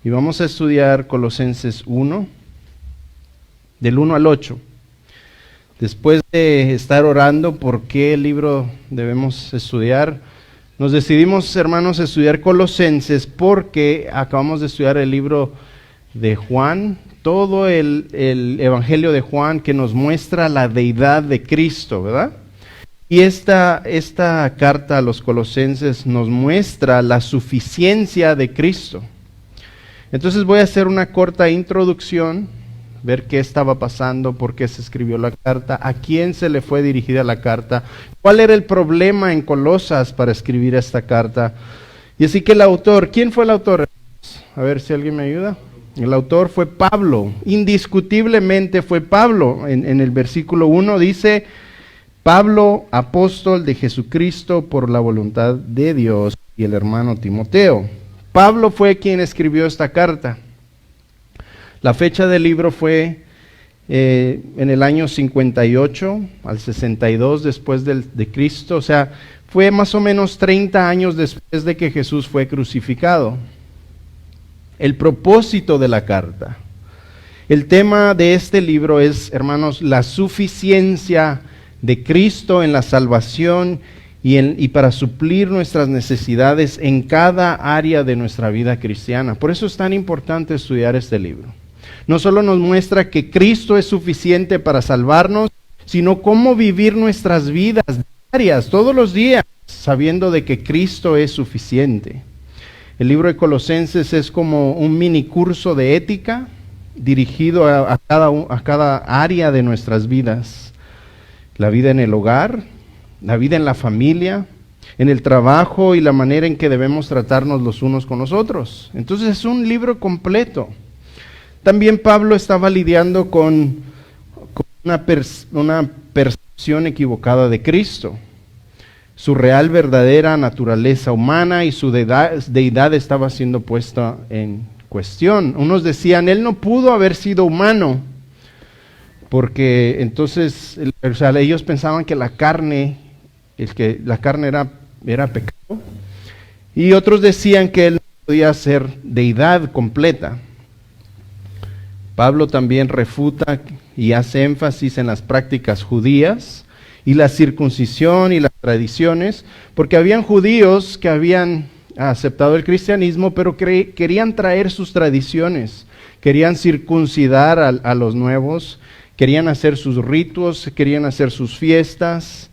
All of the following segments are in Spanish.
Y vamos a estudiar Colosenses 1, del 1 al 8. Después de estar orando por qué libro debemos estudiar, nos decidimos, hermanos, a estudiar Colosenses porque acabamos de estudiar el libro de Juan, todo el Evangelio de Juan que nos muestra la deidad de Cristo, ¿verdad? Y esta carta a los Colosenses nos muestra la suficiencia de Cristo. Entonces voy a hacer una corta introducción, ver qué estaba pasando, por qué se escribió la carta, a quién se le fue dirigida la carta, cuál era el problema en Colosas para escribir esta carta. Y así que el autor, ¿quién fue el autor? A ver si alguien me ayuda. El autor fue Pablo, indiscutiblemente fue Pablo. En el versículo 1 dice, Pablo, apóstol de Jesucristo por la voluntad de Dios, y el hermano Timoteo. Pablo fue quien escribió esta carta. La fecha del libro fue en el año 58 al 62 después de Cristo, o sea, fue más o menos 30 años después de que Jesús fue crucificado. El propósito de la carta. El tema de este libro es, hermanos, la suficiencia de Cristo en la salvación y para suplir nuestras necesidades en cada área de nuestra vida cristiana. Por eso es tan importante estudiar este libro. No solo nos muestra que Cristo es suficiente para salvarnos, sino cómo vivir nuestras vidas diarias, todos los días, sabiendo de que Cristo es suficiente. El libro de Colosenses es como un mini curso de ética dirigido a cada área de nuestras vidas. La vida en el hogar, la vida en la familia, en el trabajo y la manera en que debemos tratarnos los unos con los otros. Entonces es un libro completo. También Pablo estaba lidiando con una percepción equivocada de Cristo. Su real, verdadera naturaleza humana y su deidad estaba siendo puesta en cuestión. Unos decían, él no pudo haber sido humano, porque entonces, o sea, ellos pensaban que la carne era pecado, y otros decían que él no podía ser deidad completa. Pablo también refuta y hace énfasis en las prácticas judías y la circuncisión y las tradiciones, porque habían judíos que habían aceptado el cristianismo, pero querían traer sus tradiciones, querían circuncidar a los nuevos, querían hacer sus ritos, querían hacer sus fiestas.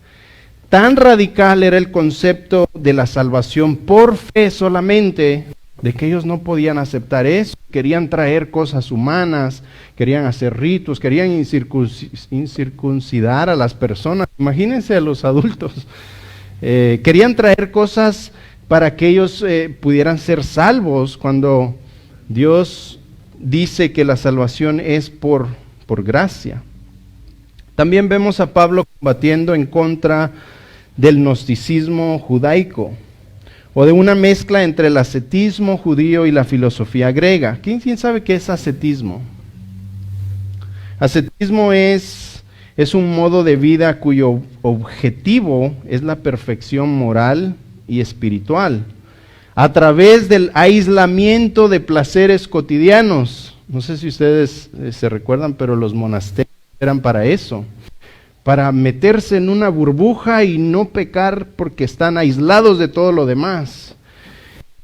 Tan radical era el concepto de la salvación por fe solamente, de que ellos no podían aceptar eso, querían traer cosas humanas, querían hacer ritos, querían incircuncidar a las personas, imagínense a los adultos, querían traer cosas para que ellos pudieran ser salvos, cuando Dios dice que la salvación es por gracia. También vemos a Pablo combatiendo en contra del gnosticismo judaico, o de una mezcla entre el ascetismo judío y la filosofía griega. ¿Quién sabe qué es ascetismo? Ascetismo es un modo de vida cuyo objetivo es la perfección moral y espiritual, a través del aislamiento de placeres cotidianos. No sé si ustedes se recuerdan, pero los monasterios eran para eso, para meterse en una burbuja y no pecar porque están aislados de todo lo demás.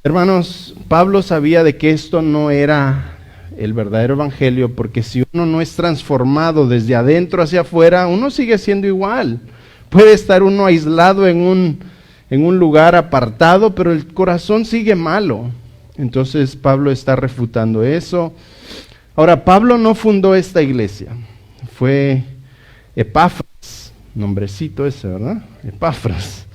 Hermanos, Pablo sabía de que esto no era el verdadero evangelio, porque si uno no es transformado desde adentro hacia afuera, uno sigue siendo igual. Puede estar uno aislado en un lugar apartado, pero el corazón sigue malo. Entonces Pablo está refutando eso. Ahora, Pablo no fundó esta iglesia, fue Epafras, nombrecito ese, ¿verdad? Epafras.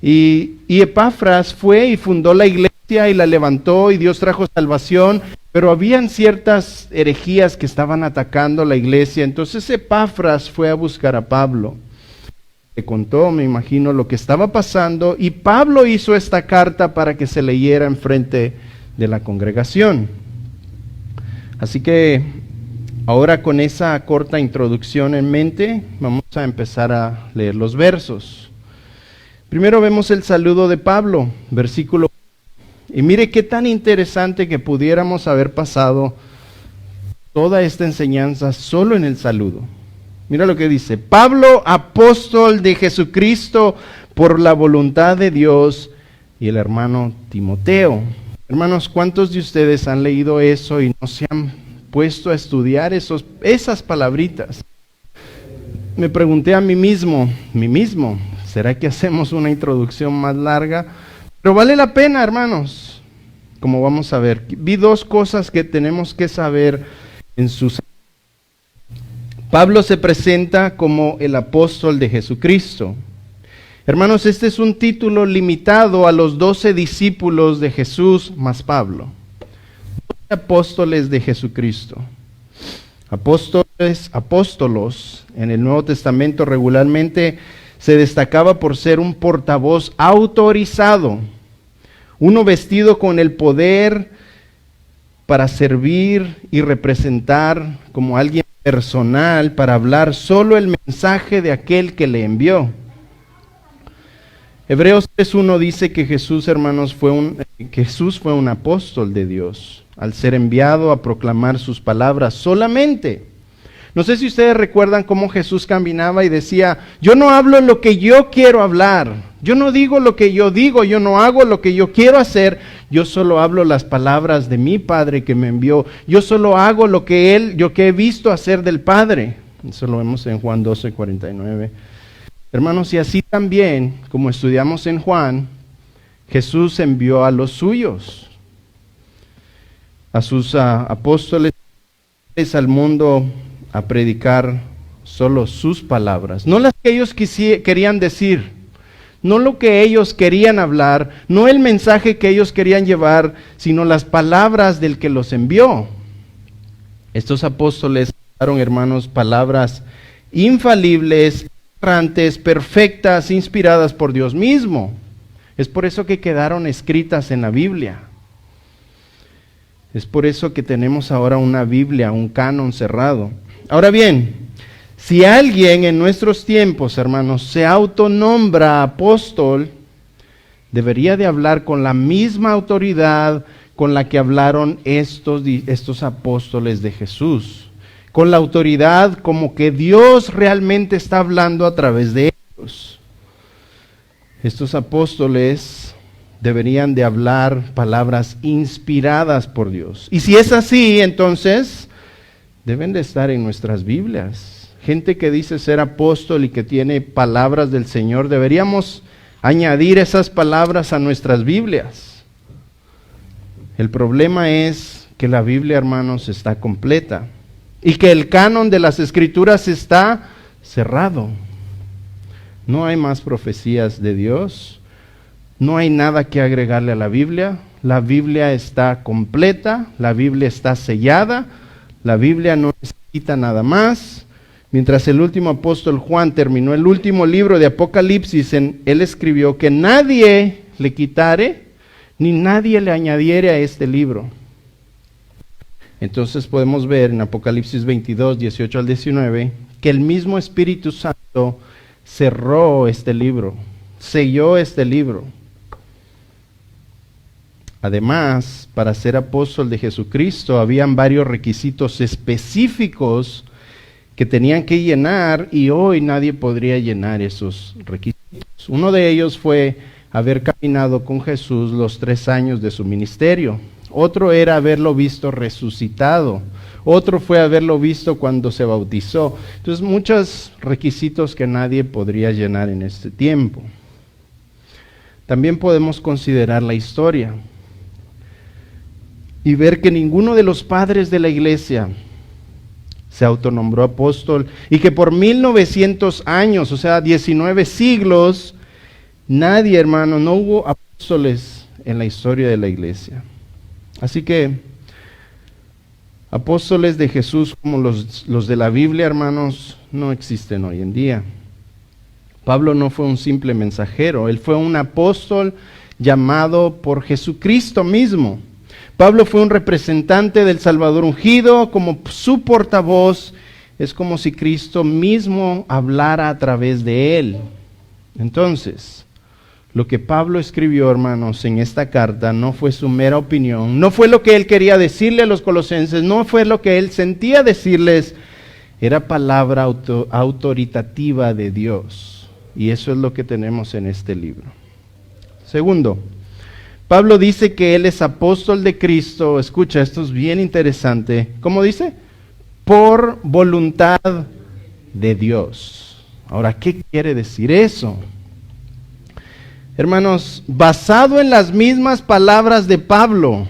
Y Epafras fue y fundó la iglesia y la levantó y Dios trajo salvación, pero habían ciertas herejías que estaban atacando la iglesia. Entonces Epafras fue a buscar a Pablo. Le contó, me imagino, lo que estaba pasando, y Pablo hizo esta carta para que se leyera en frente de la congregación. Así que ahora, con esa corta introducción en mente, vamos a empezar a leer los versos. Primero vemos el saludo de Pablo, versículo 1. Y mire qué tan interesante que pudiéramos haber pasado toda esta enseñanza solo en el saludo. Mira lo que dice: Pablo, apóstol de Jesucristo por la voluntad de Dios, y el hermano Timoteo. Hermanos, ¿cuántos de ustedes han leído eso y no se han puesto a estudiar esas palabritas? Me pregunté a mí mismo, ¿será que hacemos una introducción más larga? Pero vale la pena, hermanos, como vamos a ver. Vi dos cosas que tenemos que saber en sus... Pablo se presenta como el apóstol de Jesucristo. Hermanos, este es un título limitado a los 12 discípulos de Jesús más Pablo. Apóstoles de Jesucristo. Apóstolos en el Nuevo Testamento regularmente se destacaba por ser un portavoz autorizado, uno vestido con el poder para servir y representar como alguien personal para hablar solo el mensaje de aquel que le envió. Hebreos 3:1 dice que Jesús, hermanos, fue un apóstol de Dios, al ser enviado a proclamar sus palabras solamente. No sé si ustedes recuerdan cómo Jesús caminaba y decía: yo no hablo lo que yo quiero hablar, yo no digo lo que yo digo, yo no hago lo que yo quiero hacer, yo solo hablo las palabras de mi Padre que me envió, yo solo hago lo que yo he visto hacer del Padre. Eso lo vemos en Juan 12:49. Hermanos, y así también, como estudiamos en Juan, Jesús envió a los suyos, a sus apóstoles al mundo, a predicar solo sus palabras, no las que ellos querían decir, no lo que ellos querían hablar, no el mensaje que ellos querían llevar, sino las palabras del que los envió. Estos apóstoles daron, hermanos, palabras infalibles, errantes, perfectas, inspiradas por Dios mismo. Es por eso que quedaron escritas en la Biblia. Es por eso que tenemos ahora una Biblia, un canon cerrado. Ahora bien, si alguien en nuestros tiempos, hermanos, se autonombra apóstol, debería de hablar con la misma autoridad con la que hablaron estos apóstoles de Jesús. Con la autoridad como que Dios realmente está hablando a través de ellos. Estos apóstoles deberían de hablar palabras inspiradas por Dios. Y si es así, entonces deben de estar en nuestras Biblias. Gente que dice ser apóstol y que tiene palabras del Señor, deberíamos añadir esas palabras a nuestras Biblias. El problema es que la Biblia, hermanos, está completa y que el canon de las Escrituras está cerrado. No hay más profecías de Dios, no hay nada que agregarle a la Biblia. La Biblia está completa, la Biblia está sellada, la Biblia no necesita nada más. Mientras el último apóstol Juan terminó el último libro de Apocalipsis, él escribió que nadie le quitare ni nadie le añadiere a este libro. Entonces podemos ver en Apocalipsis 22, 18 al 19, que el mismo Espíritu Santo cerró este libro, selló este libro. Además, para ser apóstol de Jesucristo, habían varios requisitos específicos que tenían que llenar, y hoy nadie podría llenar esos requisitos. Uno de ellos fue haber caminado con Jesús los 3 años de su ministerio. Otro era haberlo visto resucitado. Otro fue haberlo visto cuando se bautizó. Entonces, muchos requisitos que nadie podría llenar en este tiempo. También podemos considerar la historia y ver que ninguno de los padres de la iglesia se autonombró apóstol, y que por 1900 años, o sea, 19 siglos, nadie, hermano, no hubo apóstoles en la historia de la iglesia. Así que apóstoles de Jesús como los de la Biblia, hermanos, no existen hoy en día. Pablo no fue un simple mensajero, él fue un apóstol llamado por Jesucristo mismo. Pablo fue un representante del Salvador ungido, como su portavoz. Es como si Cristo mismo hablara a través de él. Entonces, Lo que Pablo escribió, hermanos, en esta carta no fue su mera opinión, no fue lo que él quería decirle a los colosenses, no fue lo que él sentía decirles, era palabra autoritativa de Dios. Y eso es lo que tenemos en este libro. Segundo, Pablo dice que él es apóstol de Cristo. Escucha, esto es bien interesante. ¿Cómo dice? Por voluntad de Dios. Ahora, ¿qué quiere decir eso? Hermanos, basado en las mismas palabras de Pablo,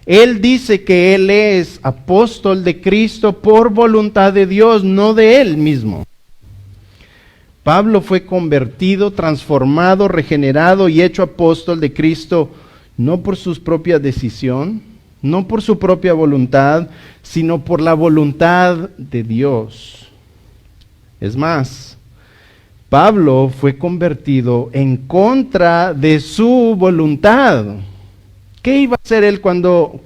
él dice que él es apóstol de Cristo por voluntad de Dios, no de él mismo. Pablo fue convertido, transformado, regenerado y hecho apóstol de Cristo, no por su propia decisión, no por su propia voluntad, sino por la voluntad de Dios. Es más, Pablo fue convertido en contra de su voluntad. ¿Qué iba a hacer él cuando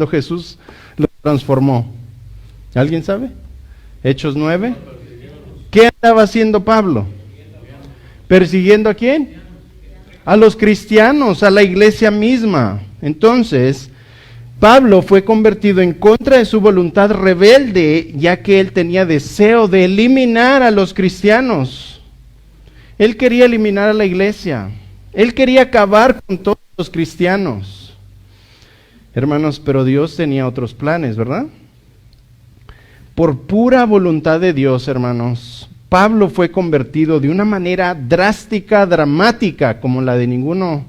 Jesús lo transformó? ¿Alguien sabe? Hechos 9. ¿Qué andaba haciendo Pablo? ¿Persiguiendo a quién? A los cristianos, a la iglesia misma. Entonces, Pablo fue convertido en contra de su voluntad rebelde, ya que él tenía deseo de eliminar a los cristianos. Él quería eliminar a la iglesia. Él quería acabar con todos los cristianos. Hermanos, pero Dios tenía otros planes, ¿verdad? Por pura voluntad de Dios, hermanos, Pablo fue convertido de una manera drástica, dramática, como la de ninguno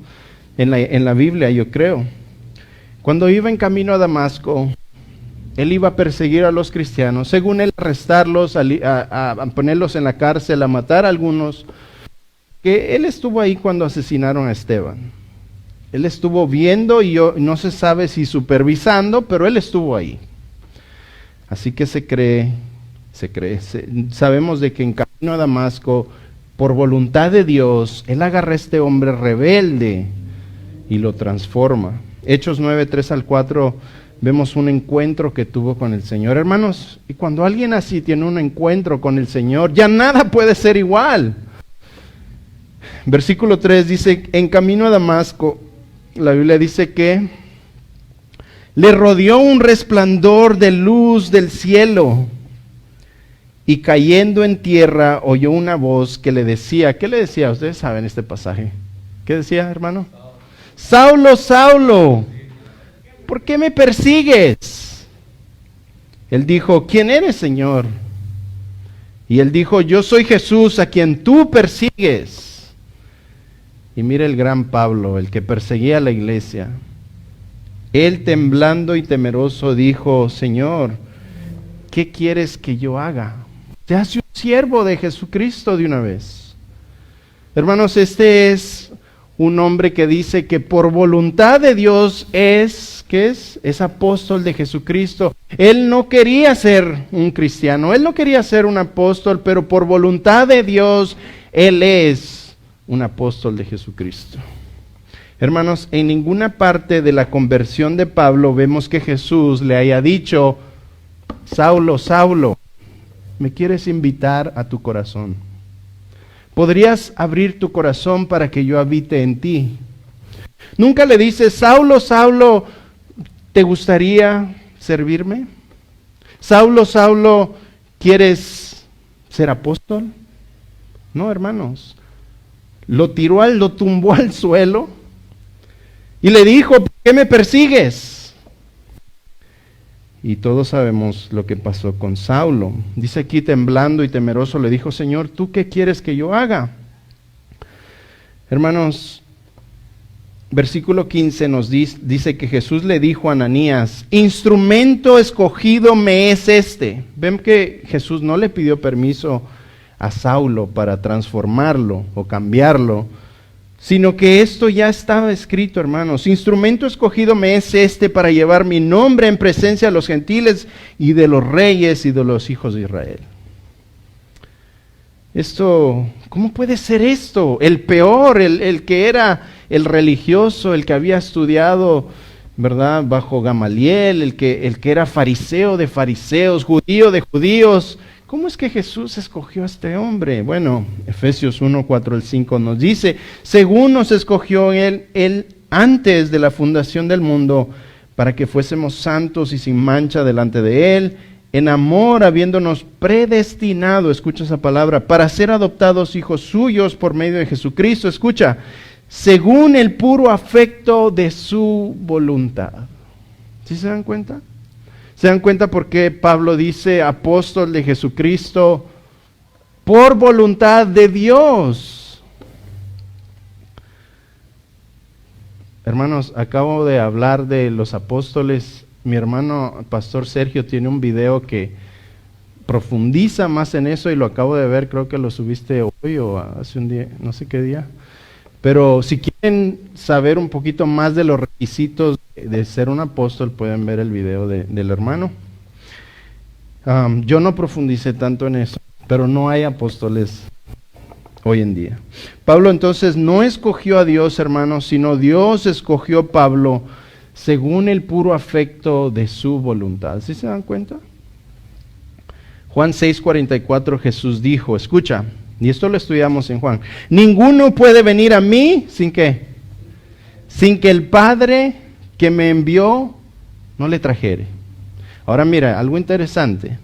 en la Biblia, yo creo. Cuando iba en camino a Damasco, él iba a perseguir a los cristianos, según él arrestarlos, a ponerlos en la cárcel, a matar a algunos, que él estuvo ahí cuando asesinaron a Esteban. Él estuvo viendo y no se sabe si supervisando, pero él estuvo ahí. Así que sabemos de que en camino a Damasco, por voluntad de Dios, él agarra a este hombre rebelde y lo transforma. Hechos 9, 3 al 4, vemos un encuentro que tuvo con el Señor. Hermanos, y cuando alguien así tiene un encuentro con el Señor, ya nada puede ser igual. Versículo 3 dice, en camino a Damasco, la Biblia dice que le rodeó un resplandor de luz del cielo, y cayendo en tierra oyó una voz que le decía, ¿qué le decía? Ustedes saben este pasaje. ¿Qué decía, hermano? Saulo, Saulo, ¿por qué me persigues? Él dijo, ¿quién eres, Señor? Y él dijo, yo soy Jesús a quien tú persigues. Y mira el gran Pablo, el que perseguía a la iglesia. Él, temblando y temeroso, dijo, Señor, ¿qué quieres que yo haga? Te hace un siervo de Jesucristo de una vez. Hermanos, este es un hombre que dice que por voluntad de Dios es apóstol de Jesucristo. Él no quería ser un cristiano, él no quería ser un apóstol, pero por voluntad de Dios, él es un apóstol de Jesucristo. Hermanos, en ninguna parte de la conversión de Pablo vemos que Jesús le haya dicho, Saulo, Saulo, ¿me quieres invitar a tu corazón? ¿Podrías abrir tu corazón para que yo habite en ti? Nunca le dice, Saulo, Saulo, ¿te gustaría servirme? Saulo, Saulo, ¿quieres ser apóstol? No, hermanos. Lo tumbó al suelo y le dijo, ¿por qué me persigues? Y todos sabemos lo que pasó con Saulo. Dice aquí, temblando y temeroso, le dijo, Señor, ¿tú qué quieres que yo haga? Hermanos, versículo 15 nos dice que Jesús le dijo a Ananías, instrumento escogido me es este. Ven que Jesús no le pidió permiso a Saulo para transformarlo o cambiarlo, sino que esto ya estaba escrito, hermanos. Instrumento escogido me es este para llevar mi nombre en presencia de los gentiles y de los reyes y de los hijos de Israel. Esto, ¿cómo puede ser esto? El peor, el que era el religioso, el que había estudiado, ¿verdad?, bajo Gamaliel, el que era fariseo de fariseos, judío de judíos, ¿cómo es que Jesús escogió a este hombre? Bueno, Efesios 1, 4 al 5 nos dice, según nos escogió él antes de la fundación del mundo, para que fuésemos santos y sin mancha delante de Él, en amor habiéndonos predestinado, escucha esa palabra, para ser adoptados hijos suyos por medio de Jesucristo, escucha, según el puro afecto de su voluntad. ¿Sí se dan cuenta? ¿Se dan cuenta por qué Pablo dice apóstol de Jesucristo por voluntad de Dios? Hermanos, acabo de hablar de los apóstoles. Mi hermano Pastor Sergio tiene un video que profundiza más en eso y lo acabo de ver, creo que lo subiste hoy o hace un día, no sé qué día. Pero si quieren saber un poquito más de los requisitos de ser un apóstol, pueden ver el video del hermano. Yo no profundicé tanto en eso, pero no hay apóstoles hoy en día. Pablo entonces no escogió a Dios, hermanos, sino Dios escogió a Pablo según el puro afecto de su voluntad. ¿Sí se dan cuenta? Juan 6:44 Jesús dijo, escucha, y esto lo estudiamos en Juan, ninguno puede venir a mí sin que el Padre que me envió no le trajere. Ahora mira, algo interesante.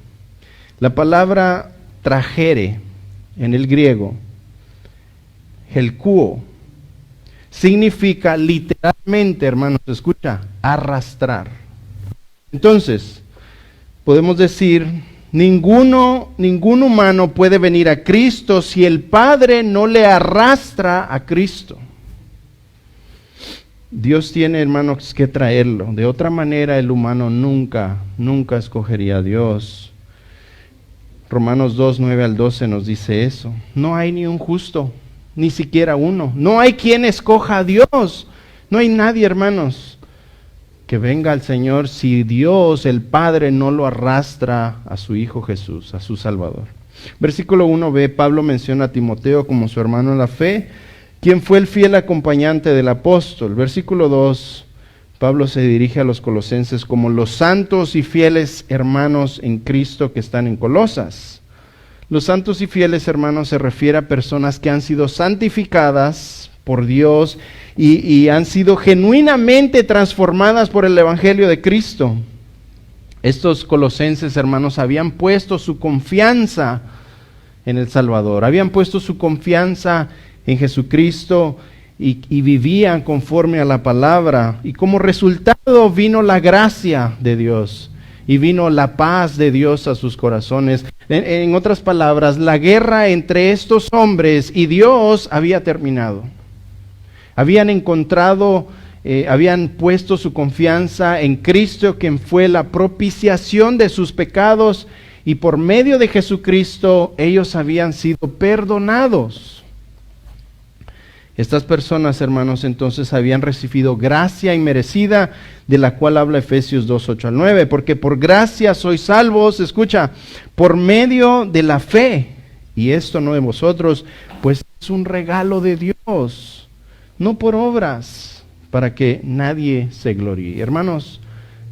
La palabra trajere en el griego, helkuo, significa literalmente, hermanos, escucha, arrastrar. Entonces, podemos decir, ningún humano puede venir a Cristo si el Padre no le arrastra a Cristo. Dios tiene, hermanos, que traerlo. De otra manera, el humano nunca escogería a Dios. Romanos 2, 9 al 12 nos dice eso. No hay ni un justo, ni siquiera uno. No hay quien escoja a Dios. No hay nadie, hermanos, que venga al Señor si Dios, el Padre, no lo arrastra a su Hijo Jesús, a su Salvador. Versículo 1b, Pablo menciona a Timoteo como su hermano en la fe, quien fue el fiel acompañante del apóstol. Versículo 2, Pablo se dirige a los colosenses como los santos y fieles hermanos en Cristo que están en Colosas. Los santos y fieles hermanos se refiere a personas que han sido santificadas por Dios y han sido genuinamente transformadas por el Evangelio de Cristo. Estos colosenses hermanos habían puesto su confianza en el Salvador, habían puesto su confianza en Jesucristo y vivían conforme a la palabra, y como resultado vino la gracia de Dios y vino la paz de Dios a sus corazones. En otras palabras, la guerra entre estos hombres y Dios había terminado. Habían encontrado, habían puesto su confianza en Cristo, quien fue la propiciación de sus pecados, y por medio de Jesucristo ellos habían sido perdonados. Estas personas, hermanos, entonces habían recibido gracia inmerecida, de la cual habla Efesios 2, 8 al 9, porque por gracia sois salvos, escucha, por medio de la fe, y esto no de vosotros, pues es un regalo de Dios, no por obras, para que nadie se gloríe. Hermanos,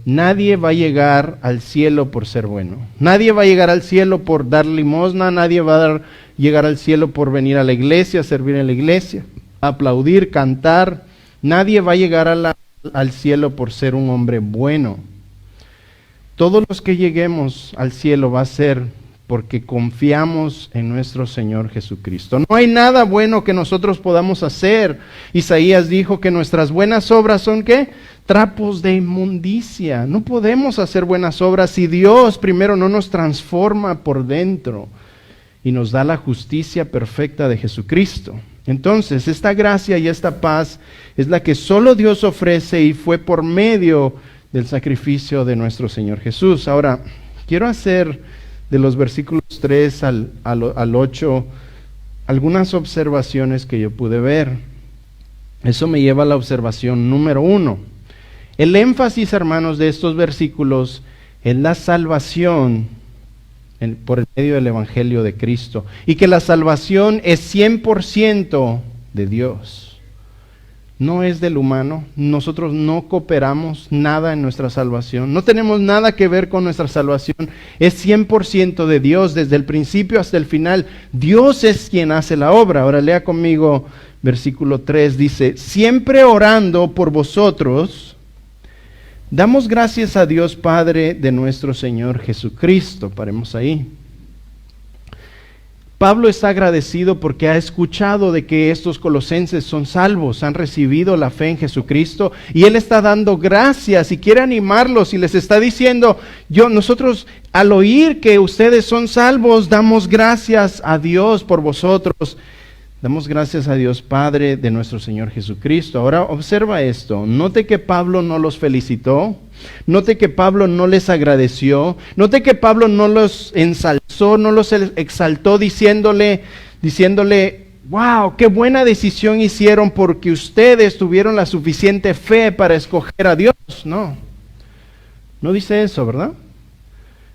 nadie va a llegar al cielo por ser bueno, nadie va a llegar al cielo por dar limosna, nadie va a llegar al cielo por venir a la iglesia, servir en la iglesia, aplaudir, cantar. Nadie va a llegar al cielo por ser un hombre bueno. Todos los que lleguemos al cielo va a ser porque confiamos en nuestro Señor Jesucristo. No hay nada bueno que nosotros podamos hacer. Isaías dijo que nuestras buenas obras son ¿qué? Trapos de inmundicia. No podemos hacer buenas obras si Dios primero no nos transforma por dentro y nos da la justicia perfecta de Jesucristo. Entonces, esta gracia y esta paz es la que solo Dios ofrece, y fue por medio del sacrificio de nuestro Señor Jesús. Ahora, quiero hacer de los versículos 3 al 8 algunas observaciones que yo pude ver. Eso me lleva a la observación número 1. El énfasis, hermanos, de estos versículos es la salvación por el medio del Evangelio de Cristo, y que la salvación es 100% de Dios. no es del humano. Nosotros no cooperamos nada en nuestra salvación. No tenemos nada que ver con nuestra salvación. Es 100% de Dios, desde el principio hasta el final. Dios es quien hace la obra. Ahora lea conmigo versículo 3. Dice, siempre orando por vosotros, damos gracias a Dios Padre de nuestro Señor Jesucristo. Paremos ahí. Pablo está agradecido porque ha escuchado de que estos colosenses son salvos, han recibido la fe en Jesucristo, y él está dando gracias y quiere animarlos y les está diciendo, nosotros al oír que ustedes son salvos, damos gracias a Dios por vosotros. Damos gracias a Dios Padre de nuestro Señor Jesucristo. Ahora observa esto, note que Pablo no los felicitó, note que Pablo no les agradeció, note que Pablo no los ensalzó, no los exaltó diciéndole, wow, qué buena decisión hicieron porque ustedes tuvieron la suficiente fe para escoger a Dios. No dice eso, ¿verdad?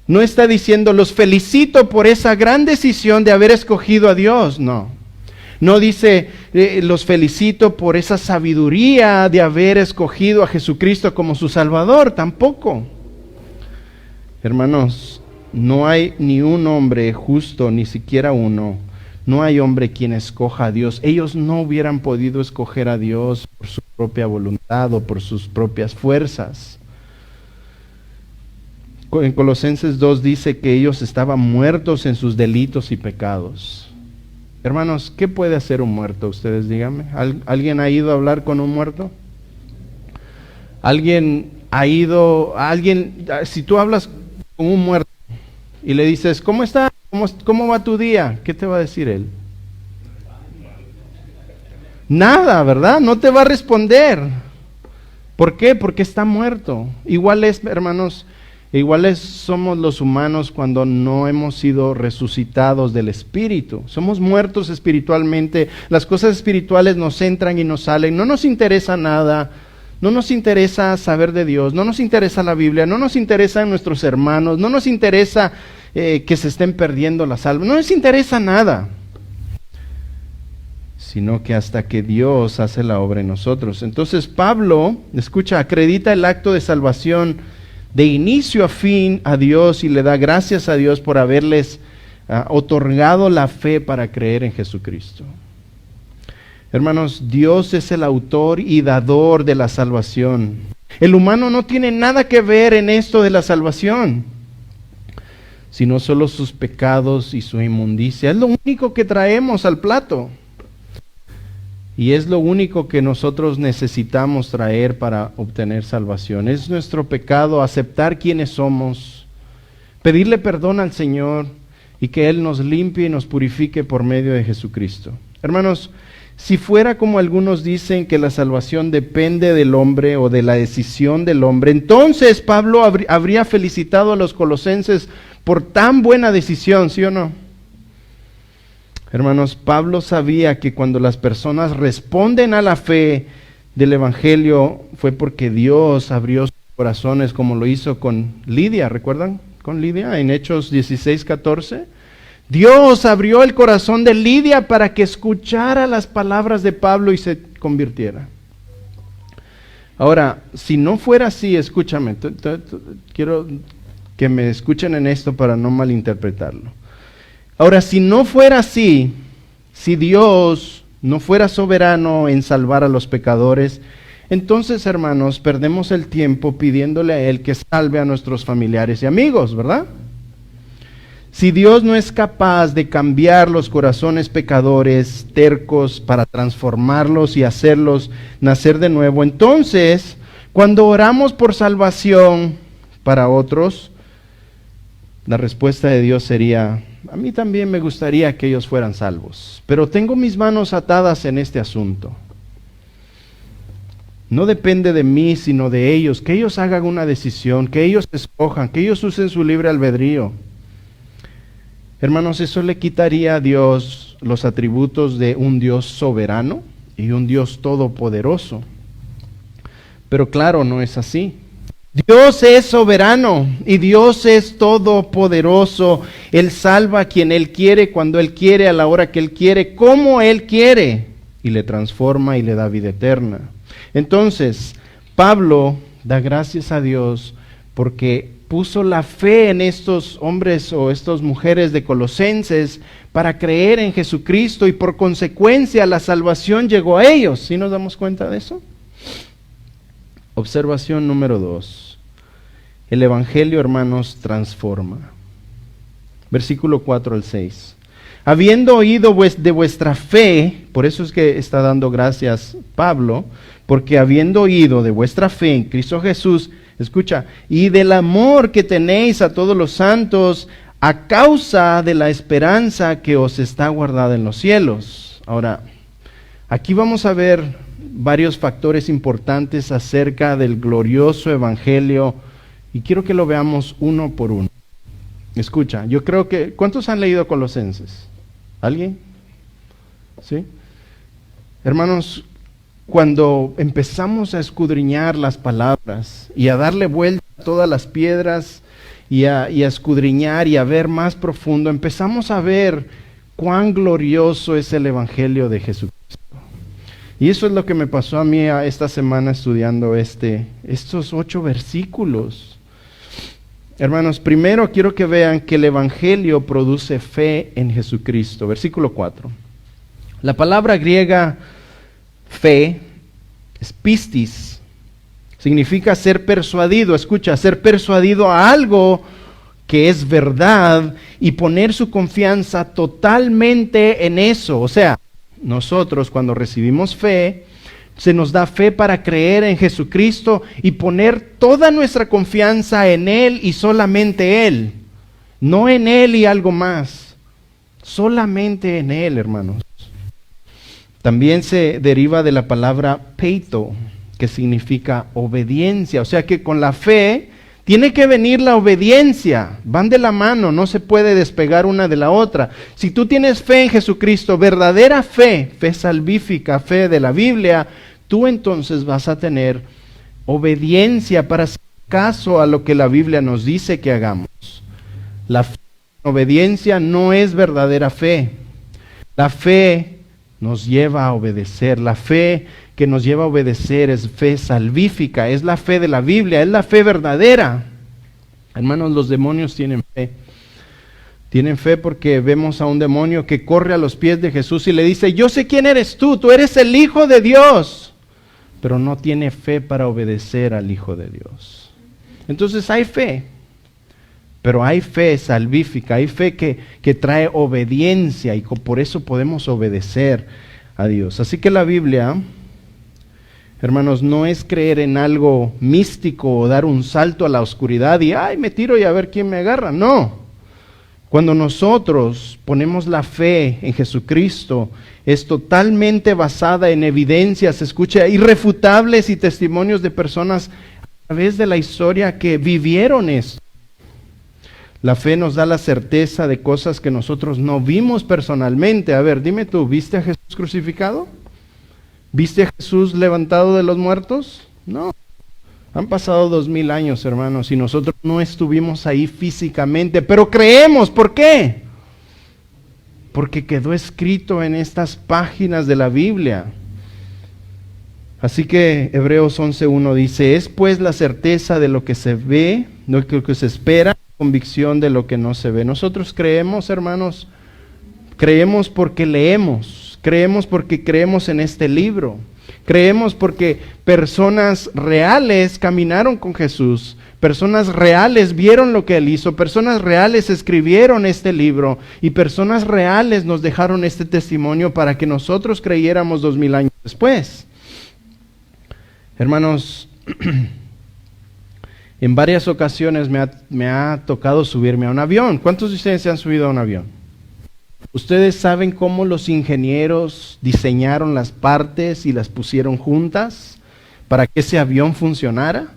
No está diciendo, los felicito por esa gran decisión de haber escogido a Dios, no. No dice, los felicito por esa sabiduría de haber escogido a Jesucristo como su Salvador, tampoco. Hermanos, no hay ni un hombre justo, ni siquiera uno. No hay hombre quien escoja a Dios. Ellos no hubieran podido escoger a Dios por su propia voluntad o por sus propias fuerzas. En Colosenses 2 dice que ellos estaban muertos en sus delitos y pecados. Hermanos, ¿qué puede hacer un muerto? Ustedes díganme. ¿Alguien ha ido a hablar con un muerto? Si tú hablas con un muerto y le dices, ¿cómo está? ¿Cómo va tu día? ¿Qué te va a decir él? Nada, ¿verdad? No te va a responder. ¿Por qué? Porque está muerto. Hermanos, iguales somos los humanos cuando no hemos sido resucitados del Espíritu. Somos muertos espiritualmente. Las cosas espirituales nos entran y nos salen. No nos interesa nada. No nos interesa saber de Dios. No nos interesa la Biblia. No nos interesan nuestros hermanos. No nos interesa que se estén perdiendo las almas. No nos interesa nada. Sino que hasta que Dios hace la obra en nosotros. Entonces Pablo, acredita el acto de salvación de inicio a fin a Dios y le da gracias a Dios por haberles otorgado la fe para creer en Jesucristo. Hermanos, Dios es el autor y dador de la salvación. El humano no tiene nada que ver en esto de la salvación, sino solo sus pecados y su inmundicia. Es lo único que traemos al plato. Y es lo único que nosotros necesitamos traer para obtener salvación. Es nuestro pecado aceptar quiénes somos, pedirle perdón al Señor y que Él nos limpie y nos purifique por medio de Jesucristo. Hermanos, si fuera como algunos dicen que la salvación depende del hombre o de la decisión del hombre, entonces Pablo habría felicitado a los colosenses por tan buena decisión, ¿sí o no? Hermanos, Pablo sabía que cuando las personas responden a la fe del Evangelio fue porque Dios abrió sus corazones como lo hizo con Lidia, ¿recuerdan? Con Lidia en Hechos 16:14. Dios abrió el corazón de Lidia para que escuchara las palabras de Pablo y se convirtiera. Ahora, si no fuera así, escúchame, quiero que me escuchen en esto para no malinterpretarlo. Ahora, si no fuera así, si Dios no fuera soberano en salvar a los pecadores, entonces, hermanos, perdemos el tiempo pidiéndole a Él que salve a nuestros familiares y amigos, ¿verdad? Si Dios no es capaz de cambiar los corazones pecadores, tercos, para transformarlos y hacerlos nacer de nuevo, entonces, cuando oramos por salvación para otros, la respuesta de Dios sería: a mí también me gustaría que ellos fueran salvos, pero tengo mis manos atadas en este asunto. No depende de mí, sino de ellos, que ellos hagan una decisión, que ellos escojan, que ellos usen su libre albedrío. Hermanos, eso le quitaría a Dios los atributos de un Dios soberano y un Dios todopoderoso. Pero claro, no es así. Dios es soberano y Dios es todopoderoso. Él salva a quien Él quiere, cuando Él quiere, a la hora que Él quiere, como Él quiere, y le transforma y le da vida eterna. Entonces, Pablo da gracias a Dios porque puso la fe en estos hombres o estas mujeres de Colosenses para creer en Jesucristo y por consecuencia la salvación llegó a ellos. ¿Sí nos damos cuenta de eso? Observación número 2. El Evangelio, hermanos, transforma. Versículo 4 al 6. Habiendo oído de vuestra fe, por eso es que está dando gracias Pablo, porque habiendo oído de vuestra fe en Cristo Jesús, escucha, y del amor que tenéis a todos los santos, a causa de la esperanza que os está guardada en los cielos. Ahora, aquí vamos a ver varios factores importantes acerca del glorioso evangelio y quiero que lo veamos uno por uno. Escucha, yo creo que, ¿cuántos han leído Colosenses? ¿Alguien? ¿Sí? Hermanos, cuando empezamos a escudriñar las palabras y a darle vuelta a todas las piedras y a escudriñar y a ver más profundo, empezamos a ver cuán glorioso es el evangelio de Jesucristo. Y eso es lo que me pasó a mí esta semana estudiando estos 8 versículos. Hermanos, primero quiero que vean que el evangelio produce fe en Jesucristo. Versículo 4. La palabra griega fe es pistis. Significa ser persuadido. Escucha, ser persuadido a algo que es verdad y poner su confianza totalmente en eso. O sea, nosotros cuando recibimos fe, se nos da fe para creer en Jesucristo y poner toda nuestra confianza en Él y solamente Él. No en Él y algo más. Solamente en Él, hermanos. También se deriva de la palabra peito, que significa obediencia. O sea que con la fe tiene que venir la obediencia. Van de la mano, no se puede despegar una de la otra. Si tú tienes fe en Jesucristo, verdadera fe, fe salvífica, fe de la Biblia, tú entonces vas a tener obediencia para hacer caso a lo que la Biblia nos dice que hagamos. La fe en obediencia no es verdadera fe. La fe nos lleva a obedecer. La fe que nos lleva a obedecer es fe salvífica, es la fe de la Biblia, es la fe verdadera. Hermanos, los demonios tienen fe. Tienen fe porque vemos a un demonio que corre a los pies de Jesús y le dice, yo sé quién eres tú eres el Hijo de Dios. Pero no tiene fe para obedecer al Hijo de Dios. Entonces hay fe, pero hay fe salvífica, hay fe que trae obediencia y por eso podemos obedecer a Dios. Así que la Biblia, hermanos, no es creer en algo místico o dar un salto a la oscuridad y ¡ay, me tiro y a ver quién me agarra! No. Cuando nosotros ponemos la fe en Jesucristo, es totalmente basada en evidencias, escucha, irrefutables y testimonios de personas a través de la historia que vivieron esto. La fe nos da la certeza de cosas que nosotros no vimos personalmente. A ver, dime tú, ¿viste a Jesús crucificado? ¿Viste a Jesús levantado de los muertos? No. Han pasado 2000 años, hermanos, y nosotros no estuvimos ahí físicamente, pero creemos. ¿Por qué? Porque quedó escrito en estas páginas de la Biblia. Así que Hebreos 11:1 dice, es pues la certeza de lo que se ve, lo que se espera, convicción de lo que no se ve. Nosotros creemos, hermanos, creemos porque leemos, creemos porque creemos en este libro. Creemos porque personas reales caminaron con Jesús, personas reales vieron lo que Él hizo, personas reales escribieron este libro y personas reales nos dejaron este testimonio para que nosotros creyéramos 2000 años después. Hermanos, en varias ocasiones me ha tocado subirme a un avión. ¿Cuántos de ustedes se han subido a un avión? ¿Ustedes saben cómo los ingenieros diseñaron las partes y las pusieron juntas para que ese avión funcionara?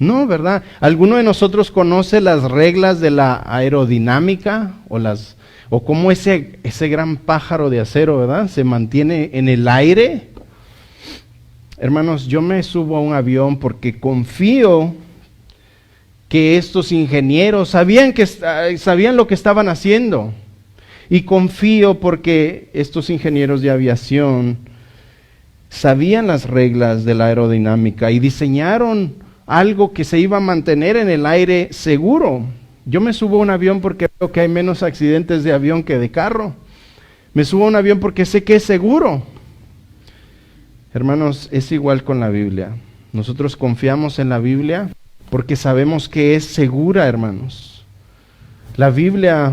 No, ¿verdad? ¿Alguno de nosotros conoce las reglas de la aerodinámica o cómo ese gran pájaro de acero, ¿verdad?, se mantiene en el aire? Hermanos, yo me subo a un avión porque confío que estos ingenieros sabían lo que estaban haciendo. Y confío porque estos ingenieros de aviación sabían las reglas de la aerodinámica y diseñaron algo que se iba a mantener en el aire seguro. Yo me subo a un avión porque veo que hay menos accidentes de avión que de carro. Me subo a un avión porque sé que es seguro. Hermanos, es igual con la Biblia. Nosotros confiamos en la Biblia porque sabemos que es segura, hermanos. La Biblia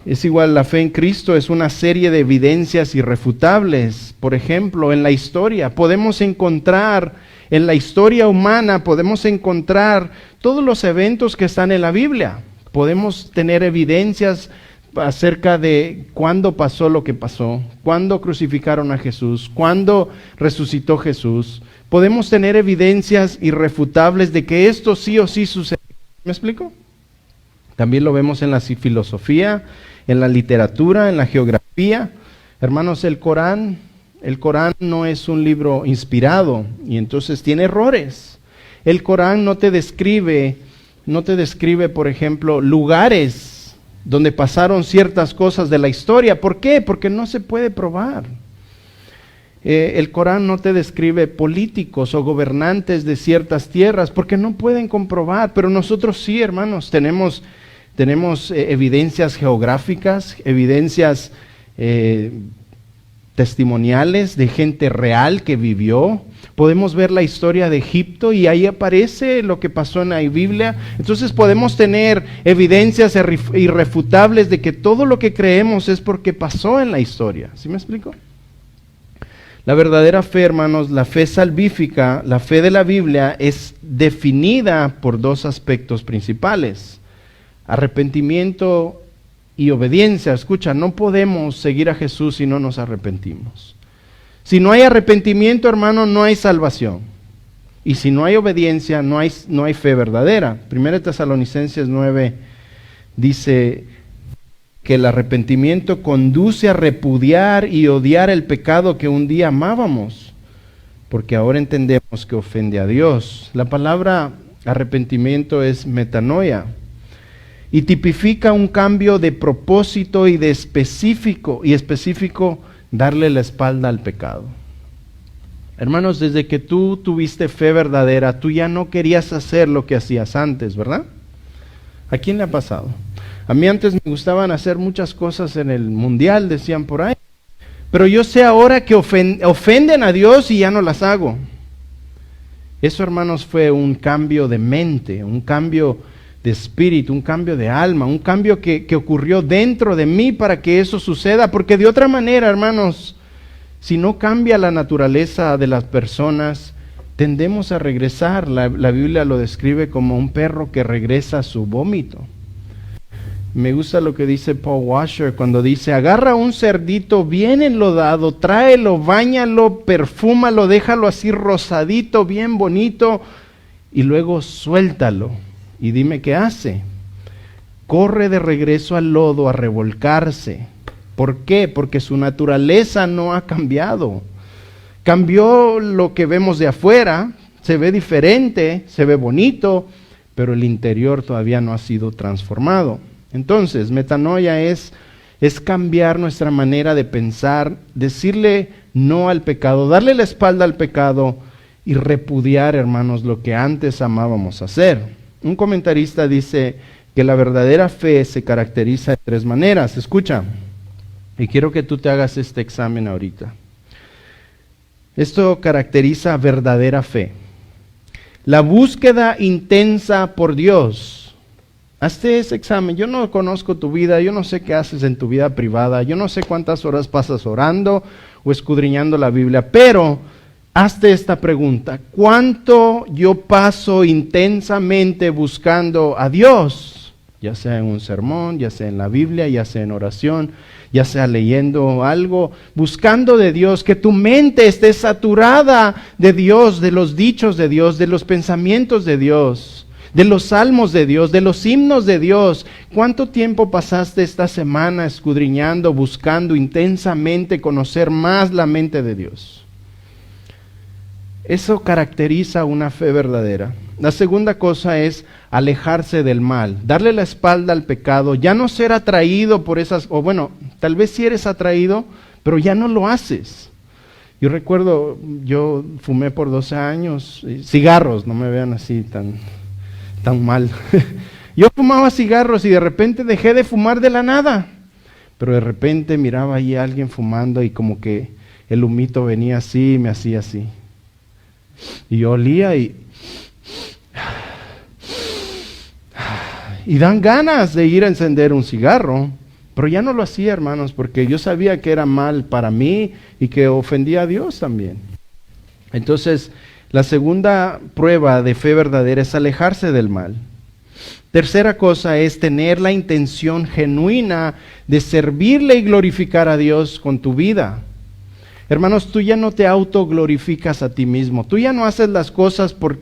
es igual, la fe en Cristo es una serie de evidencias irrefutables. Por ejemplo, en la historia podemos encontrar, en la historia humana podemos encontrar todos los eventos que están en la Biblia. Podemos tener evidencias acerca de cuándo pasó lo que pasó, cuándo crucificaron a Jesús, cuándo resucitó Jesús. Podemos tener evidencias irrefutables de que esto sí o sí sucedió. ¿Me explico? También lo vemos en la filosofía, en la literatura, en la geografía. Hermanos, el Corán no es un libro inspirado y entonces tiene errores. El Corán no te describe, por ejemplo, lugares donde pasaron ciertas cosas de la historia. ¿Por qué? Porque no se puede probar. El Corán no te describe políticos o gobernantes de ciertas tierras porque no pueden comprobar, pero nosotros sí, hermanos, tenemos evidencias geográficas, evidencias testimoniales de gente real que vivió. Podemos ver la historia de Egipto y ahí aparece lo que pasó en la Biblia. Entonces podemos tener evidencias irrefutables de que todo lo que creemos es porque pasó en la historia. ¿Sí me explico? La verdadera fe, hermanos, la fe salvífica, la fe de la Biblia es definida por dos aspectos principales: arrepentimiento y obediencia. Escucha, no podemos seguir a Jesús si no nos arrepentimos. Si no hay arrepentimiento, hermano, no hay salvación. Y si no hay obediencia, no hay fe verdadera. 1 Tesalonicenses 9 dice que el arrepentimiento conduce a repudiar y odiar el pecado que un día amábamos, porque ahora entendemos que ofende a Dios. La palabra arrepentimiento es metanoia y tipifica un cambio de propósito y de específico darle la espalda al pecado. Hermanos, desde que tú tuviste fe verdadera, tú ya no querías hacer lo que hacías antes, ¿verdad? ¿A quién le ha pasado? A mí antes me gustaban hacer muchas cosas en el mundial, decían por ahí, pero yo sé ahora que ofenden a Dios y ya no las hago. Eso, hermanos, fue un cambio de mente, un cambio de espíritu, un cambio de alma, un cambio que ocurrió dentro de mí para que eso suceda, porque de otra manera, hermanos, si no cambia la naturaleza de las personas, tendemos a regresar. La Biblia lo describe como un perro que regresa a su vómito. Me gusta lo que dice Paul Washer cuando dice: agarra un cerdito bien enlodado, tráelo, báñalo, perfúmalo, déjalo así rosadito, bien bonito, y luego suéltalo. Y dime qué hace. Corre de regreso al lodo a revolcarse. ¿Por qué? Porque su naturaleza no ha cambiado. Cambió lo que vemos de afuera, se ve diferente, se ve bonito, pero el interior todavía no ha sido transformado. Entonces, metanoia es cambiar nuestra manera de pensar, decirle no al pecado, darle la espalda al pecado y repudiar, hermanos, lo que antes amábamos hacer. Un comentarista dice que la verdadera fe se caracteriza de tres maneras. Escucha, y quiero que tú te hagas este examen ahorita. Esto caracteriza verdadera fe. La búsqueda intensa por Dios. Hazte ese examen. Yo no conozco tu vida, yo no sé qué haces en tu vida privada, yo no sé cuántas horas pasas orando o escudriñando la Biblia, pero hazte esta pregunta: ¿cuánto yo paso intensamente buscando a Dios? Ya sea en un sermón, ya sea en la Biblia, ya sea en oración, ya sea leyendo algo, buscando de Dios, que tu mente esté saturada de Dios, de los dichos de Dios, de los pensamientos de Dios, de los salmos de Dios, de los himnos de Dios. ¿Cuánto tiempo pasaste esta semana escudriñando, buscando intensamente conocer más la mente de Dios? Eso caracteriza una fe verdadera. La segunda cosa es alejarse del mal, darle la espalda al pecado, ya no ser atraído por esas, o bueno, tal vez sí eres atraído, pero ya no lo haces. Yo recuerdo, yo fumé por 12 años, cigarros, no me vean así tan mal. Yo fumaba cigarros y de repente dejé de fumar de la nada, pero de repente miraba ahí a alguien fumando y como que el humito venía así y me hacía así. Y yo olía y dan ganas de ir a encender un cigarro, pero ya no lo hacía, hermanos, porque yo sabía que era mal para mí y que ofendía a Dios también. Entonces, la segunda prueba de fe verdadera es alejarse del mal. Tercera cosa es tener la intención genuina de servirle y glorificar a Dios con tu vida. Hermanos, tú ya no te autoglorificas a ti mismo. Tú ya no haces las cosas por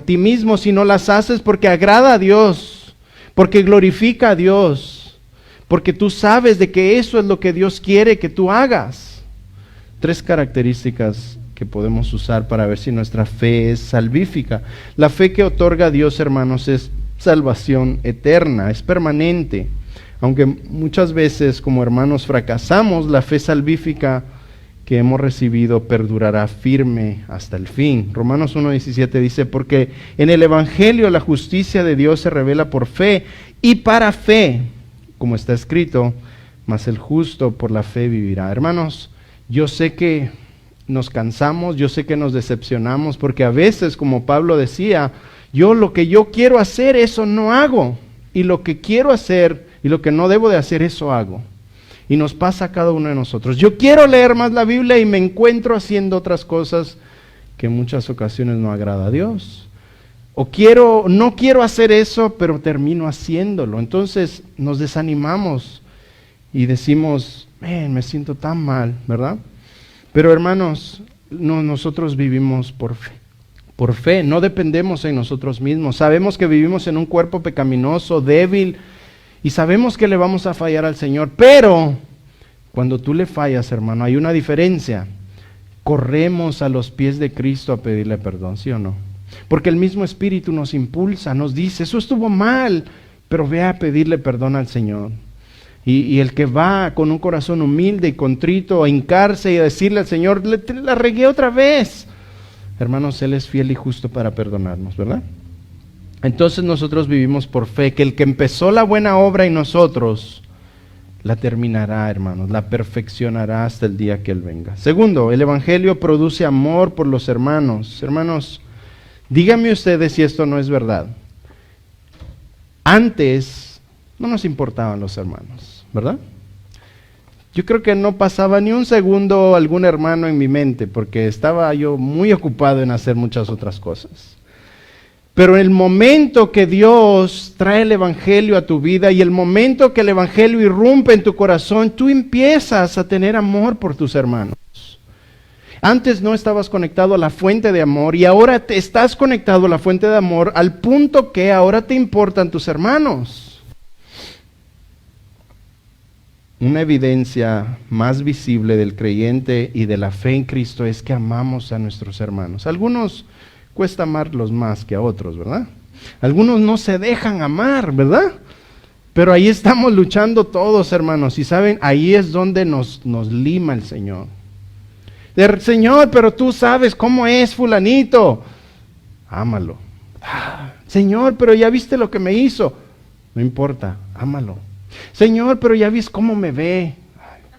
ti mismo, sino las haces porque agrada a Dios, porque glorifica a Dios, porque tú sabes de que eso es lo que Dios quiere que tú hagas. 3 características que podemos usar para ver si nuestra fe es salvífica. La fe que otorga a Dios, hermanos, es salvación eterna, es permanente. Aunque muchas veces como hermanos fracasamos, la fe salvífica que hemos recibido perdurará firme hasta el fin. Romanos 1:17 dice, porque en el Evangelio la justicia de Dios se revela por fe y para fe, como está escrito, mas el justo por la fe vivirá. Hermanos, yo sé que nos cansamos, yo sé que nos decepcionamos, porque a veces, como Pablo decía, yo lo que yo quiero hacer, eso no hago, y lo que quiero hacer y lo que no debo de hacer, eso hago. Y nos pasa a cada uno de nosotros. Yo quiero leer más la Biblia y me encuentro haciendo otras cosas que en muchas ocasiones no agrada a Dios. O no quiero hacer eso, pero termino haciéndolo. Entonces nos desanimamos y decimos, me siento tan mal, ¿verdad? Pero hermanos, nosotros vivimos por fe. Por fe, no dependemos en nosotros mismos. Sabemos que vivimos en un cuerpo pecaminoso, débil, y sabemos que le vamos a fallar al Señor. Pero cuando tú le fallas, hermano, hay una diferencia. Corremos a los pies de Cristo a pedirle perdón, ¿sí o no? Porque el mismo Espíritu nos impulsa, nos dice, eso estuvo mal, pero ve a pedirle perdón al Señor. Y el que va con un corazón humilde y contrito a hincarse y a decirle al Señor, la regué otra vez. Hermanos, Él es fiel y justo para perdonarnos, ¿verdad? Entonces nosotros vivimos por fe, que el que empezó la buena obra en nosotros, la terminará, hermanos, la perfeccionará hasta el día que Él venga. Segundo, el Evangelio produce amor por los hermanos. Hermanos, díganme ustedes si esto no es verdad. Antes no nos importaban los hermanos, ¿verdad? Yo creo que no pasaba ni un segundo algún hermano en mi mente, porque estaba yo muy ocupado en hacer muchas otras cosas. Pero el momento que Dios trae el Evangelio a tu vida y el momento que el Evangelio irrumpe en tu corazón, tú empiezas a tener amor por tus hermanos. Antes no estabas conectado a la fuente de amor y ahora te estás conectado a la fuente de amor al punto que ahora te importan tus hermanos. Una evidencia más visible del creyente y de la fe en Cristo es que amamos a nuestros hermanos. Algunos cuesta amarlos más que a otros, ¿verdad? Algunos no se dejan amar, ¿verdad? Pero ahí estamos luchando todos, hermanos. Y saben, ahí es donde nos lima el Señor. Señor, pero tú sabes cómo es fulanito. Ámalo. Señor, pero ya viste lo que me hizo. No importa, ámalo. Señor, pero ya viste cómo me ve.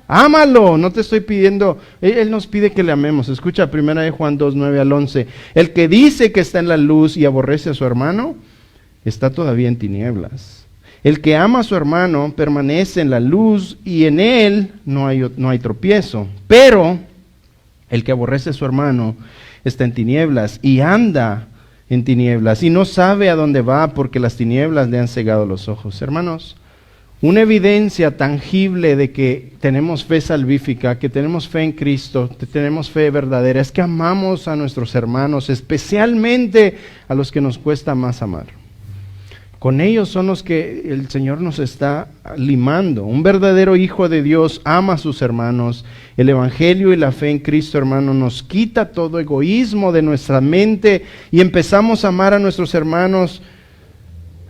Ámalo, no te estoy pidiendo, Él nos pide que le amemos. Escucha 1 Juan 2, 9 al 11. El que dice que está en la luz y aborrece a su hermano, está todavía en tinieblas. El que ama a su hermano permanece en la luz y en él no hay tropiezo. Pero el que aborrece a su hermano está en tinieblas y anda en tinieblas y no sabe a dónde va porque las tinieblas le han cegado los ojos. Hermanos, una evidencia tangible de que tenemos fe salvífica, que tenemos fe en Cristo, que tenemos fe verdadera, es que amamos a nuestros hermanos, especialmente a los que nos cuesta más amar. Con ellos son los que el Señor nos está limando. Un verdadero hijo de Dios ama a sus hermanos. El Evangelio y la fe en Cristo, hermano, nos quita todo egoísmo de nuestra mente y empezamos a amar a nuestros hermanos,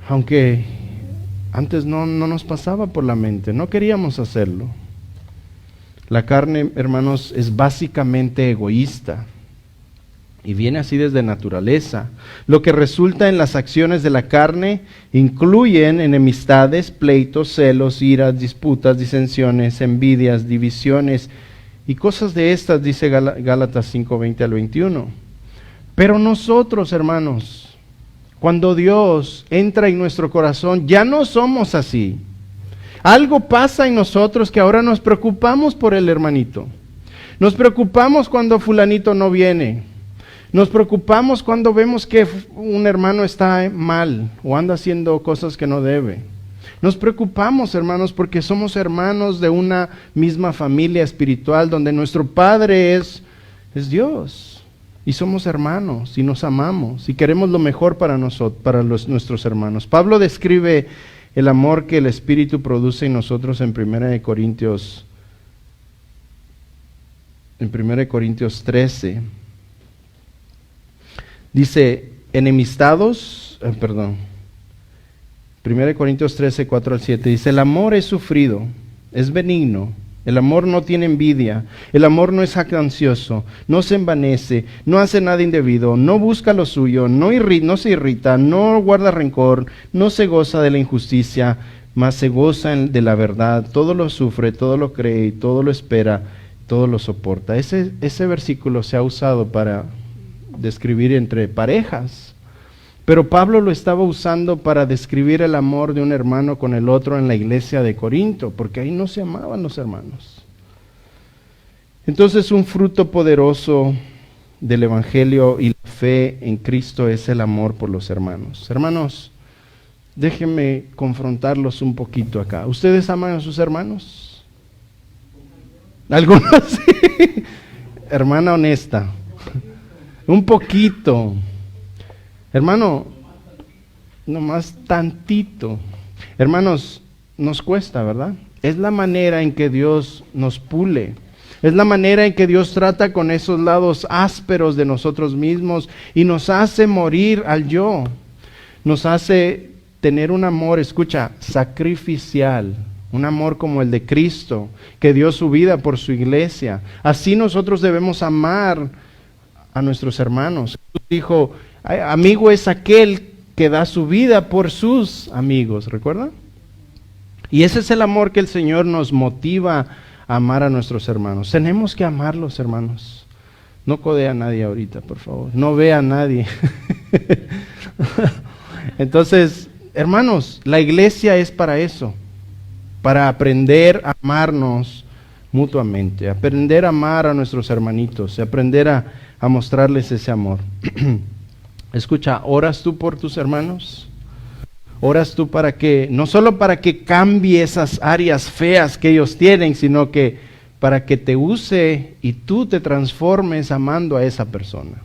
aunque antes no nos pasaba por la mente, no queríamos hacerlo. La carne, hermanos, es básicamente egoísta y viene así desde naturaleza. Lo que resulta en las acciones de la carne incluyen enemistades, pleitos, celos, iras, disputas, disensiones, envidias, divisiones y cosas de estas, dice Gálatas 5:20 al 21. Pero nosotros, hermanos, cuando Dios entra en nuestro corazón, ya no somos así. Algo pasa en nosotros que ahora nos preocupamos por el hermanito. Nos preocupamos cuando fulanito no viene. Nos preocupamos cuando vemos que un hermano está mal o anda haciendo cosas que no debe. Nos preocupamos, hermanos, porque somos hermanos de una misma familia espiritual donde nuestro Padre es Dios. Y somos hermanos y nos amamos y queremos lo mejor para nosotros, para nuestros hermanos. Pablo describe el amor que el Espíritu produce en nosotros en 1 Corintios 13. Dice, 1 Corintios 13, 4 al 7, dice, el amor es sufrido, es benigno, el amor no tiene envidia, el amor no es jactancioso, no se envanece, no hace nada indebido, no busca lo suyo, no se irrita, no guarda rencor, no se goza de la injusticia, mas se goza de la verdad, todo lo sufre, todo lo cree, todo lo espera, todo lo soporta. Ese versículo se ha usado para describir entre parejas, pero Pablo lo estaba usando para describir el amor de un hermano con el otro en la iglesia de Corinto, porque ahí no se amaban los hermanos. Entonces, un fruto poderoso del evangelio y la fe en Cristo es el amor por los hermanos. Hermanos, déjenme confrontarlos un poquito acá. ¿Ustedes aman a sus hermanos? ¿Algunos sí? Hermana honesta. Un poquito. Hermano, nomás tantito. Hermanos, nos cuesta, ¿verdad? Es la manera en que Dios nos pule. Es la manera en que Dios trata con esos lados ásperos de nosotros mismos y nos hace morir al yo. Nos hace tener un amor, escucha, sacrificial. Un amor como el de Cristo, que dio su vida por su iglesia. Así nosotros debemos amar a nuestros hermanos. Jesús dijo, amigo es aquel que da su vida por sus amigos, ¿recuerdan? Y ese es el amor que el Señor nos motiva a amar a nuestros hermanos. Tenemos que amarlos, hermanos. No codea a nadie ahorita, por favor. No vea a nadie. Entonces, hermanos, la iglesia es para eso, para aprender a amarnos mutuamente, aprender a amar a nuestros hermanitos, aprender a mostrarles ese amor. Escucha, ¿oras tú por tus hermanos? ¿Oras tú para que, no solo para que cambie esas áreas feas que ellos tienen, sino que para que te use y tú te transformes amando a esa persona?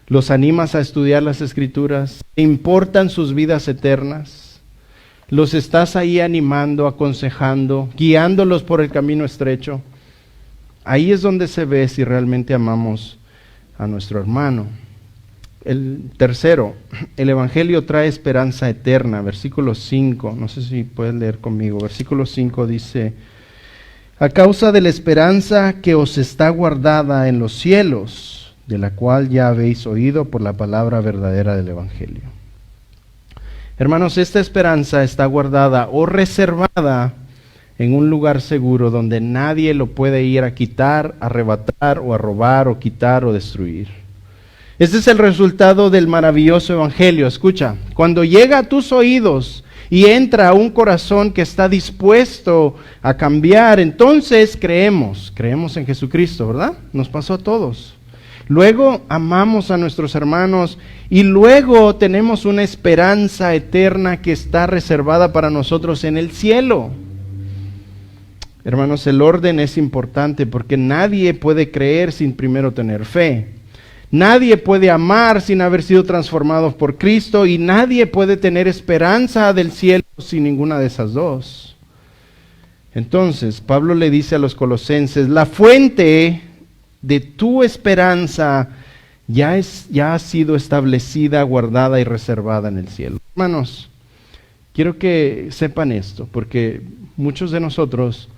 ¿Los animas a estudiar las Escrituras? ¿Te importan sus vidas eternas? ¿Los estás ahí animando, aconsejando, guiándolos por el camino estrecho? Ahí es donde se ve si realmente amamos a nuestro hermano. El tercero, el Evangelio trae esperanza eterna. Versículo 5, no sé si puedes leer conmigo. Versículo 5 dice, a causa de la esperanza que os está guardada en los cielos, de la cual ya habéis oído por la palabra verdadera del Evangelio. Hermanos, esta esperanza está guardada o reservada en un lugar seguro donde nadie lo puede ir a quitar, arrebatar o a robar o quitar o destruir. Este es el resultado del maravilloso Evangelio. Escucha, cuando llega a tus oídos y entra a un corazón que está dispuesto a cambiar, entonces creemos en Jesucristo, ¿verdad? Nos pasó a todos. Luego amamos a nuestros hermanos y luego tenemos una esperanza eterna que está reservada para nosotros en el cielo. Hermanos, el orden es importante porque nadie puede creer sin primero tener fe. Nadie puede amar sin haber sido transformados por Cristo y nadie puede tener esperanza del cielo sin ninguna de esas dos. Entonces, Pablo le dice a los colosenses, la fuente de tu esperanza ya ha sido establecida, guardada y reservada en el cielo. Hermanos, quiero que sepan esto, porque muchos de nosotros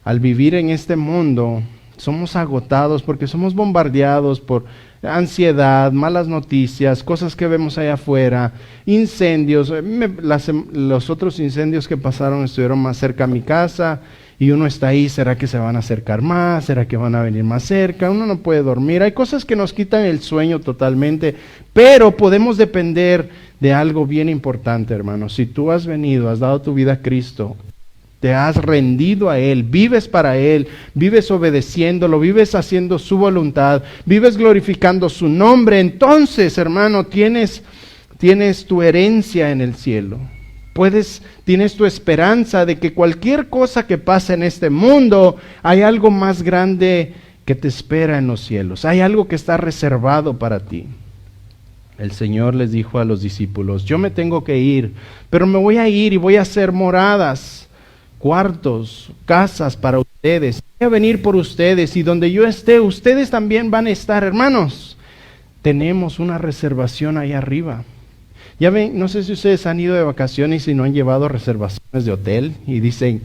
al vivir en este mundo, somos agotados porque somos bombardeados por ansiedad, malas noticias, cosas que vemos allá afuera, incendios. Los otros incendios que pasaron estuvieron más cerca a mi casa y uno está ahí, ¿será que se van a acercar más? ¿Será que van a venir más cerca? Uno no puede dormir. Hay cosas que nos quitan el sueño totalmente, pero podemos depender de algo bien importante, hermanos. Si tú has venido, has dado tu vida a Cristo, te has rendido a Él, vives para Él, vives obedeciéndolo, vives haciendo su voluntad, vives glorificando su nombre, entonces, hermano, tienes tu herencia en el cielo. Tienes tu esperanza de que cualquier cosa que pase en este mundo, hay algo más grande que te espera en los cielos. Hay algo que está reservado para ti. El Señor les dijo a los discípulos, yo me tengo que ir, pero me voy a ir y voy a hacer moradas, cuartos, casas para ustedes. Voy a venir por ustedes y donde yo esté, ustedes también van a estar. Hermanos, tenemos una reservación ahí arriba. Ya ven, no sé si ustedes han ido de vacaciones y no han llevado reservaciones de hotel y dicen,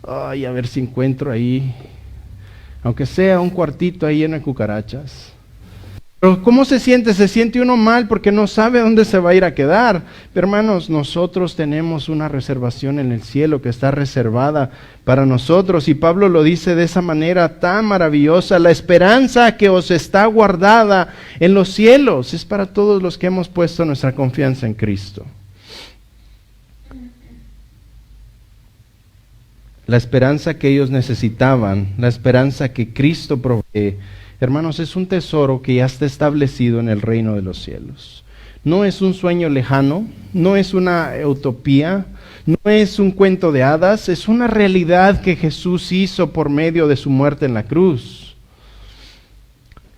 ay, a ver si encuentro ahí, aunque sea un cuartito ahí lleno de cucarachas. Pero ¿cómo se siente? Se siente uno mal porque no sabe dónde se va a ir a quedar. Pero hermanos, nosotros tenemos una reservación en el cielo que está reservada para nosotros. Y Pablo lo dice de esa manera tan maravillosa. La esperanza que os está guardada en los cielos es para todos los que hemos puesto nuestra confianza en Cristo. La esperanza que ellos necesitaban, la esperanza que Cristo provee, hermanos, es un tesoro que ya está establecido en el reino de los cielos. No es un sueño lejano, no es una utopía, no es un cuento de hadas, es una realidad que Jesús hizo por medio de su muerte en la cruz.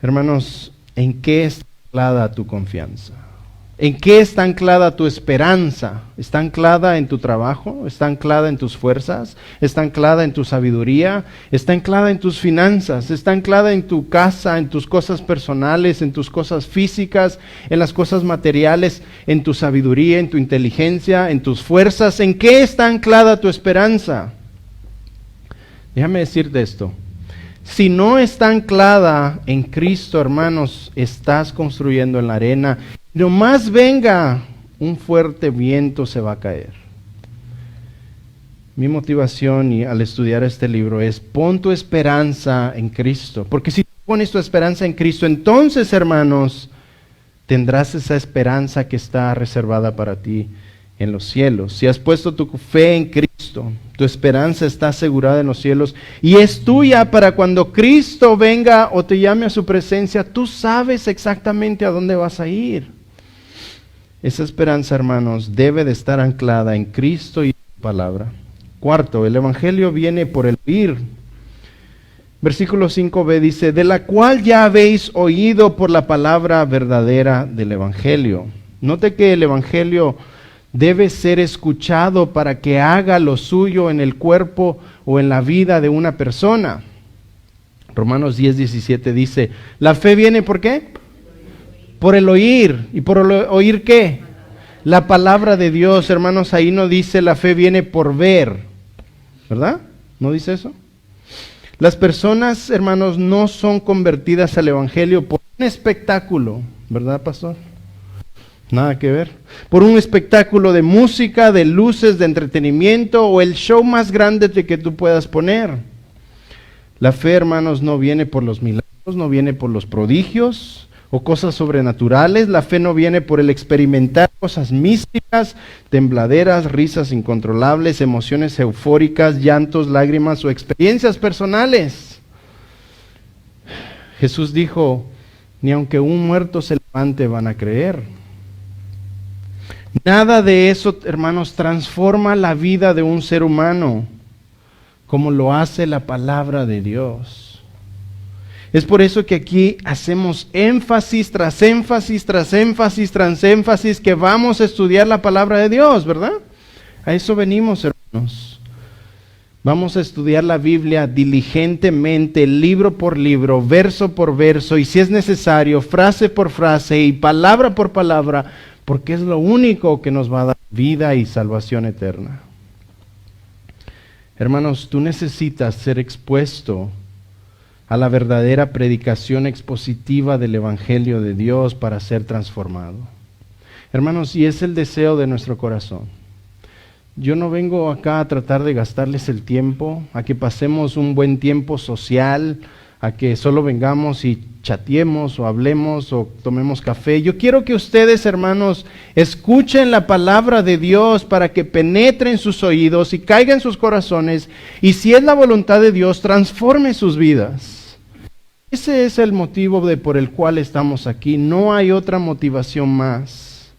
Hermanos, ¿en qué está anclada tu confianza? ¿En qué está anclada tu esperanza? ¿Está anclada en tu trabajo? ¿Está anclada en tus fuerzas? ¿Está anclada en tu sabiduría? ¿Está anclada en tus finanzas? ¿Está anclada en tu casa, en tus cosas personales, en tus cosas físicas, en las cosas materiales, en tu sabiduría, en tu inteligencia, en tus fuerzas? ¿En qué está anclada tu esperanza? Déjame decirte esto. Si no está anclada en Cristo, hermanos, estás construyendo en la arena. Nomás venga un fuerte viento, se va a caer. Mi motivación al estudiar este libro es: pon tu esperanza en Cristo. Porque si pones tu esperanza en Cristo, entonces, hermanos, tendrás esa esperanza que está reservada para ti en los cielos. Si has puesto tu fe en Cristo, tu esperanza está asegurada en los cielos y es tuya para cuando Cristo venga o te llame a su presencia. Tú sabes exactamente a dónde vas a ir. Esa esperanza, hermanos, debe de estar anclada en Cristo y en su palabra. Cuarto, el Evangelio viene por el oír. Versículo 5b dice, de la cual ya habéis oído por la palabra verdadera del Evangelio. Note que el Evangelio debe ser escuchado para que haga lo suyo en el cuerpo o en la vida de una persona. Romanos 10:17 dice, la fe viene ¿por qué? Por el oír. ¿Y por el oír qué? La palabra de Dios, hermanos. Ahí no dice la fe viene por ver, ¿verdad? ¿No dice eso? Las personas, hermanos, no son convertidas al Evangelio por un espectáculo, ¿verdad, pastor? Nada que ver. Por un espectáculo de música, de luces, de entretenimiento o el show más grande que tú puedas poner. La fe, hermanos, no viene por los milagros, no viene por los prodigios o cosas sobrenaturales. La fe no viene por el experimentar cosas místicas, tembladeras, risas incontrolables, emociones eufóricas, llantos, lágrimas o experiencias personales. Jesús dijo, ni aunque un muerto se levante van a creer. Nada de eso, hermanos, transforma la vida de un ser humano como lo hace la palabra de Dios. Es por eso que aquí hacemos énfasis tras énfasis, tras énfasis, tras énfasis, que vamos a estudiar la palabra de Dios, ¿verdad? A eso venimos, hermanos. Vamos a estudiar la Biblia diligentemente, libro por libro, verso por verso, y si es necesario, frase por frase y palabra por palabra, porque es lo único que nos va a dar vida y salvación eterna. Hermanos, tú necesitas ser expuesto a la verdadera predicación expositiva del Evangelio de Dios para ser transformado. Hermanos, y es el deseo de nuestro corazón. Yo no vengo acá a tratar de gastarles el tiempo, a que pasemos un buen tiempo social, a que solo vengamos y chateemos o hablemos o tomemos café. Yo quiero que ustedes, hermanos, escuchen la palabra de Dios para que penetre en sus oídos y caiga en sus corazones, y si es la voluntad de Dios, transforme sus vidas. Ese es el motivo por el cual estamos aquí. No hay otra motivación más.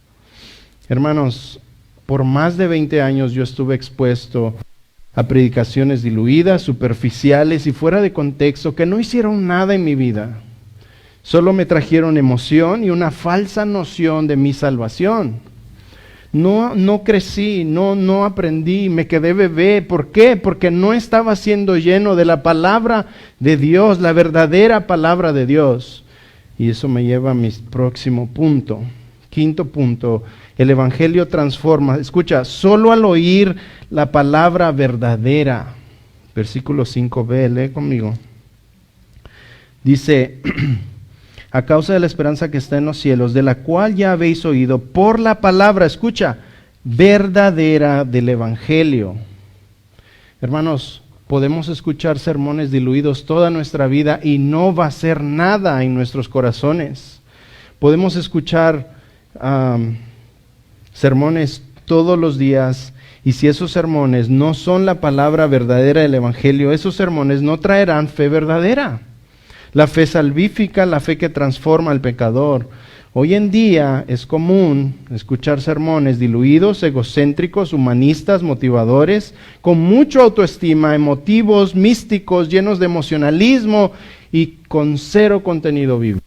Hermanos, por más de 20 años yo estuve expuesto a predicaciones diluidas, superficiales y fuera de contexto, que no hicieron nada en mi vida. Solo me trajeron emoción y una falsa noción de mi salvación. No crecí, no aprendí, me quedé bebé. ¿Por qué? Porque no estaba siendo lleno de la palabra de Dios, la verdadera palabra de Dios. Y eso me lleva a mi próximo punto. Quinto punto, el Evangelio transforma. Escucha, solo al oír la palabra verdadera. Versículo 5b, lee conmigo. Dice, a causa de la esperanza que está en los cielos, de la cual ya habéis oído por la palabra, escucha, verdadera del Evangelio. Hermanos, podemos escuchar sermones diluidos toda nuestra vida y no va a ser nada en nuestros corazones. Podemos escuchar sermones todos los días, y si esos sermones no son la palabra verdadera del Evangelio, esos sermones no traerán fe verdadera. La fe salvífica, la fe que transforma al pecador. Hoy en día es común escuchar sermones diluidos, egocéntricos, humanistas, motivadores, con mucha autoestima, emotivos, místicos, llenos de emocionalismo y con cero contenido bíblico.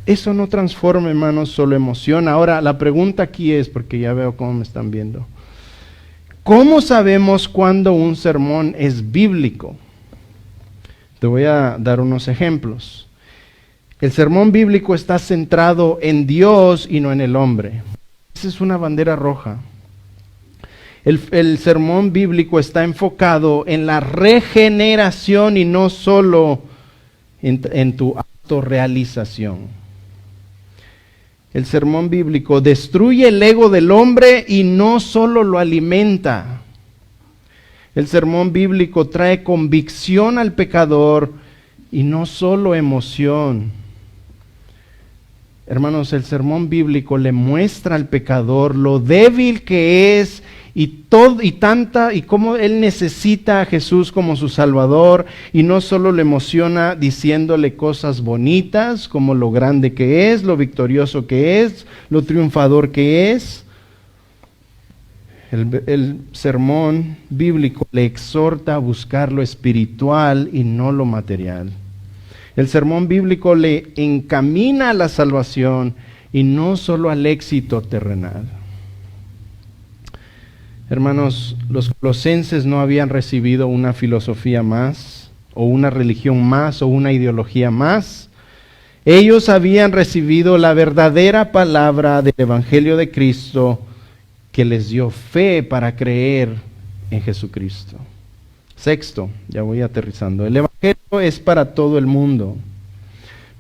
Eso no transforma, hermanos, solo emociona. Ahora, la pregunta aquí es, porque ya veo cómo me están viendo, ¿cómo sabemos cuándo un sermón es bíblico? Te voy a dar unos ejemplos. El sermón bíblico está centrado en Dios y no en el hombre. Esa es una bandera roja. El sermón bíblico está enfocado en la regeneración y no solo en tu autorrealización. El sermón bíblico destruye el ego del hombre y no solo lo alimenta. El sermón bíblico trae convicción al pecador y no solo emoción. Hermanos, el sermón bíblico le muestra al pecador lo débil que es y cómo él necesita a Jesús como su Salvador, y no solo le emociona diciéndole cosas bonitas como lo grande que es, lo victorioso que es, lo triunfador que es. El sermón bíblico le exhorta a buscar lo espiritual y no lo material. El sermón bíblico le encamina a la salvación y no solo al éxito terrenal. Hermanos, los colosenses no habían recibido una filosofía más, o una religión más, o una ideología más. Ellos habían recibido la verdadera palabra del Evangelio de Cristo, que les dio fe para creer en Jesucristo. Sexto, ya voy aterrizando. El Evangelio es para todo el mundo.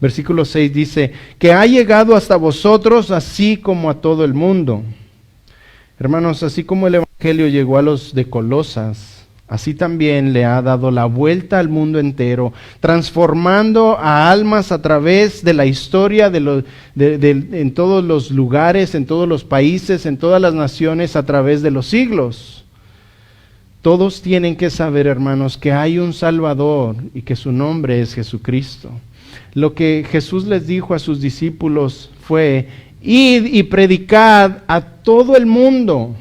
Versículo 6 dice, que ha llegado hasta vosotros así como a todo el mundo. Hermanos, así como el Evangelio llegó a los de Colosas, así también le ha dado la vuelta al mundo entero, transformando a almas a través de la historia en todos los lugares, en todos los países, en todas las naciones, a través de los siglos. Todos tienen que saber, hermanos, que hay un Salvador y que su nombre es Jesucristo. Lo que Jesús les dijo a sus discípulos fue: id y predicad a todo el mundo.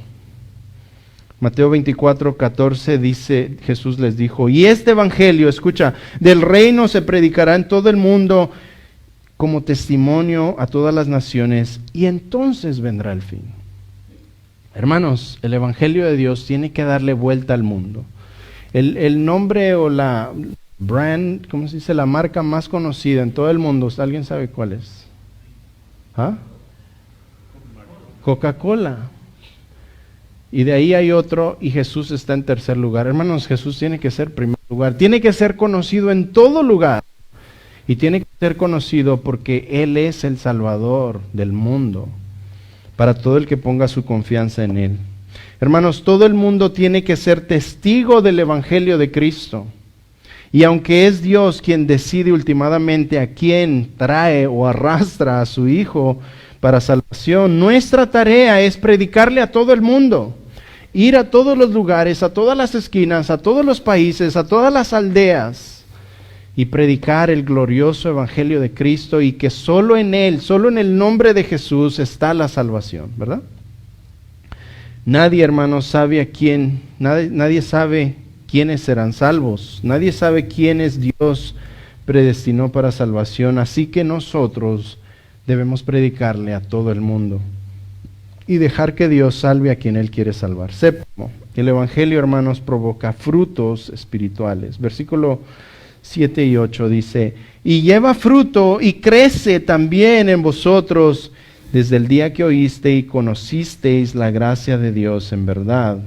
Mateo 24:14 dice, Jesús les dijo, y este evangelio, escucha, del reino se predicará en todo el mundo como testimonio a todas las naciones, y entonces vendrá el fin. Hermanos, el evangelio de Dios tiene que darle vuelta al mundo. El nombre o la brand, ¿cómo se dice? La marca más conocida en todo el mundo, ¿alguien sabe cuál es? ¿Ah? Coca-Cola. Y de ahí hay otro, y Jesús está en tercer lugar. Hermanos, Jesús tiene que ser primer lugar. Tiene que ser conocido en todo lugar. Y tiene que ser conocido porque Él es el Salvador del mundo, para todo el que ponga su confianza en Él. Hermanos, todo el mundo tiene que ser testigo del Evangelio de Cristo. Y aunque es Dios quien decide últimamente a quién trae o arrastra a su Hijo para salvación, nuestra tarea es predicarle a todo el mundo, ir a todos los lugares, a todas las esquinas, a todos los países, a todas las aldeas, y predicar el glorioso Evangelio de Cristo, y que solo en Él, solo en el nombre de Jesús está la salvación, ¿verdad? Nadie, hermanos, sabe a quién, nadie sabe quiénes serán salvos, nadie sabe quiénes Dios predestinó para salvación, así que nosotros debemos predicarle a todo el mundo y dejar que Dios salve a quien Él quiere salvar. Séptimo, el Evangelio, hermanos, provoca frutos espirituales. Versículo 7 y 8 dice, y lleva fruto y crece también en vosotros desde el día que oíste y conocisteis la gracia de Dios en verdad.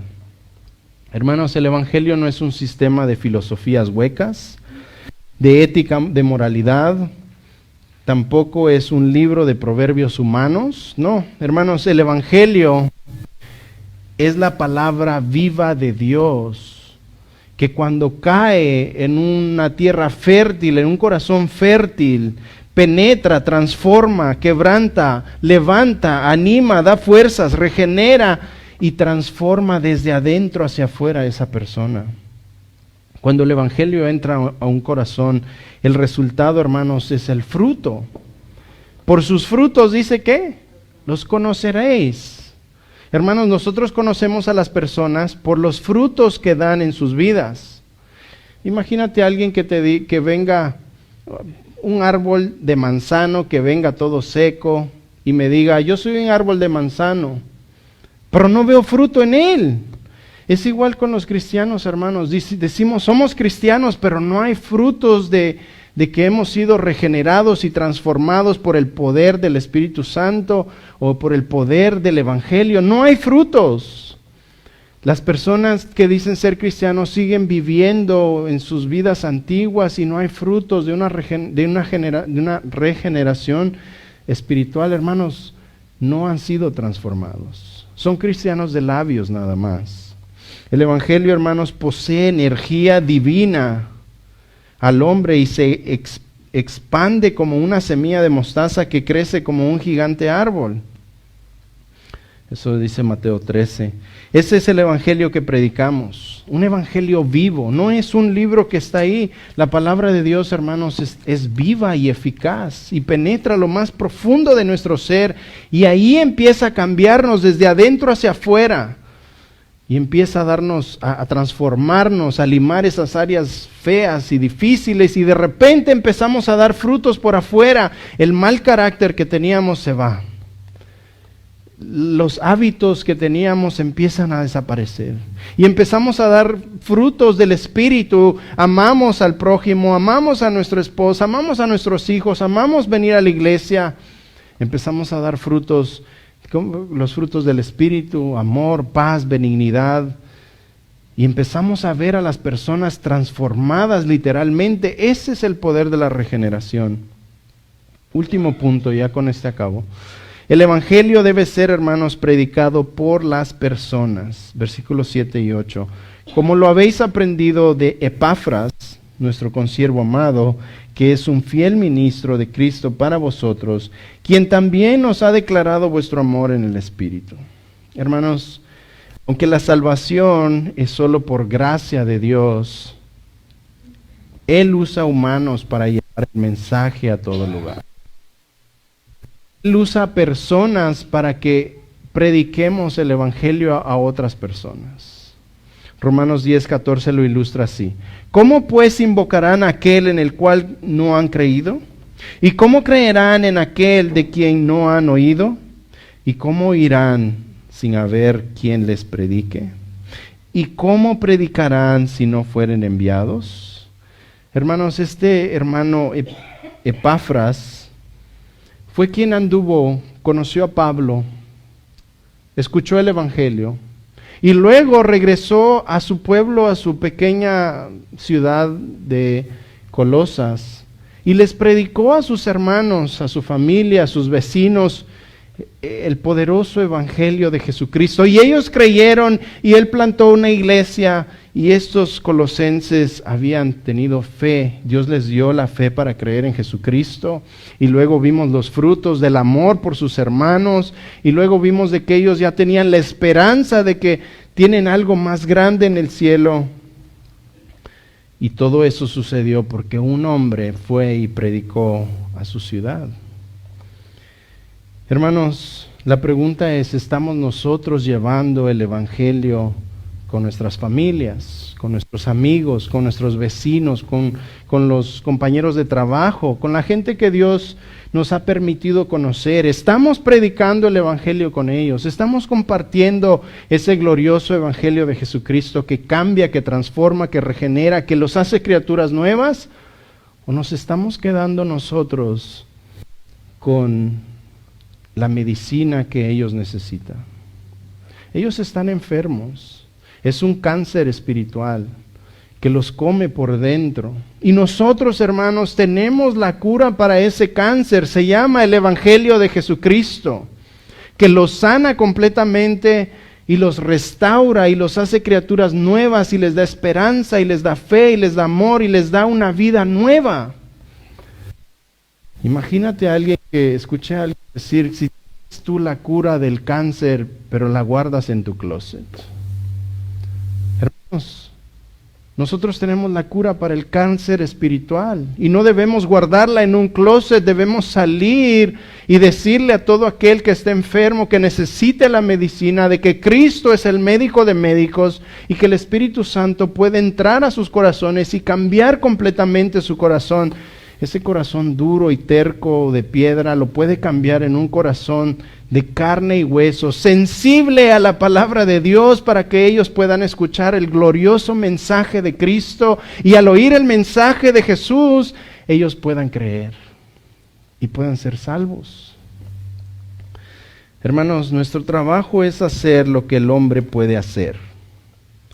Hermanos, el Evangelio no es un sistema de filosofías huecas, de ética, de moralidad. Tampoco es un libro de proverbios humanos. No, hermanos, el Evangelio es la palabra viva de Dios, que cuando cae en una tierra fértil, en un corazón fértil, penetra, transforma, quebranta, levanta, anima, da fuerzas, regenera y transforma desde adentro hacia afuera a esa persona. Cuando el Evangelio entra a un corazón, el resultado, hermanos, es el fruto. Por sus frutos, dice que los conoceréis. Hermanos, nosotros conocemos a las personas por los frutos que dan en sus vidas. Imagínate a alguien que venga, un árbol de manzano que venga todo seco y me diga, yo soy un árbol de manzano, pero no veo fruto en él. Es igual con los cristianos, hermanos. Decimos, somos cristianos, pero no hay frutos de que hemos sido regenerados y transformados por el poder del Espíritu Santo o por el poder del Evangelio. No hay frutos. Las personas que dicen ser cristianos siguen viviendo en sus vidas antiguas y no hay frutos de una regeneración espiritual, hermanos. No han sido transformados. Son cristianos de labios nada más. El Evangelio, hermanos, posee energía divina al hombre y se expande como una semilla de mostaza que crece como un gigante árbol. Eso dice Mateo 13. Ese es el Evangelio que predicamos, un Evangelio vivo, no es un libro que está ahí. La palabra de Dios, hermanos, es viva y eficaz y penetra lo más profundo de nuestro ser y ahí empieza a cambiarnos desde adentro hacia afuera. Y empieza a darnos, a transformarnos, a limar esas áreas feas y difíciles y de repente empezamos a dar frutos por afuera. El mal carácter que teníamos se va. Los hábitos que teníamos empiezan a desaparecer. Y empezamos a dar frutos del Espíritu. Amamos al prójimo, amamos a nuestra esposa, amamos a nuestros hijos, amamos venir a la iglesia. Empezamos a dar frutos, los frutos del Espíritu, amor, paz, benignidad, y empezamos a ver a las personas transformadas literalmente. Ese es el poder de la regeneración. Último punto, ya con este acabo. El Evangelio debe ser, hermanos, predicado por las personas. Versículos 7 y 8. Como lo habéis aprendido de Epafras, nuestro consiervo amado, que es un fiel ministro de Cristo para vosotros, quien también os ha declarado vuestro amor en el Espíritu. Hermanos, aunque la salvación es solo por gracia de Dios, Él usa humanos para llevar el mensaje a todo lugar. Él usa personas para que prediquemos el Evangelio a otras personas. Romanos 10:14 lo ilustra así. ¿Cómo pues invocarán a aquel en el cual no han creído? ¿Y cómo creerán en aquel de quien no han oído? ¿Y cómo irán sin haber quien les predique? ¿Y cómo predicarán si no fueren enviados? Hermanos, este hermano Epafras fue quien conoció a Pablo, escuchó el Evangelio, Y luego regresó a su pueblo, a su pequeña ciudad de Colosas, y les predicó a sus hermanos, a su familia, a sus vecinos, el poderoso evangelio de Jesucristo. Y ellos creyeron, y él plantó una iglesia, y estos colosenses habían tenido fe. Dios les dio la fe para creer en Jesucristo. Y luego vimos los frutos del amor por sus hermanos. Y luego vimos de que ellos ya tenían la esperanza de que tienen algo más grande en el cielo. Y todo eso sucedió porque un hombre fue y predicó a su ciudad. Hermanos, la pregunta es, ¿estamos nosotros llevando el evangelio con nuestras familias, con nuestros amigos, con nuestros vecinos, con los compañeros de trabajo, con la gente que Dios nos ha permitido conocer? ¿Estamos predicando el evangelio con ellos? ¿Estamos compartiendo ese glorioso evangelio de Jesucristo que cambia, que transforma, que regenera, que los hace criaturas nuevas? ¿O nos estamos quedando nosotros con la medicina que ellos necesitan? Ellos están enfermos. Es un cáncer espiritual que los come por dentro. Y nosotros, hermanos, tenemos la cura para ese cáncer. Se llama el evangelio de Jesucristo, que los sana completamente y los restaura y los hace criaturas nuevas y les da esperanza y les da fe y les da amor y les da una vida nueva. Imagínate a alguien que escuche a alguien decir, si tienes tú la cura del cáncer, pero la guardas en tu closet. Hermanos, nosotros tenemos la cura para el cáncer espiritual y no debemos guardarla en un closet, debemos salir y decirle a todo aquel que esté enfermo, que necesite la medicina, de que Cristo es el médico de médicos y que el Espíritu Santo puede entrar a sus corazones y cambiar completamente su corazón. Ese corazón duro y terco de piedra lo puede cambiar en un corazón de carne y hueso, sensible a la palabra de Dios, para que ellos puedan escuchar el glorioso mensaje de Cristo, y al oír el mensaje de Jesús, ellos puedan creer y puedan ser salvos. Hermanos, nuestro trabajo es hacer lo que el hombre puede hacer.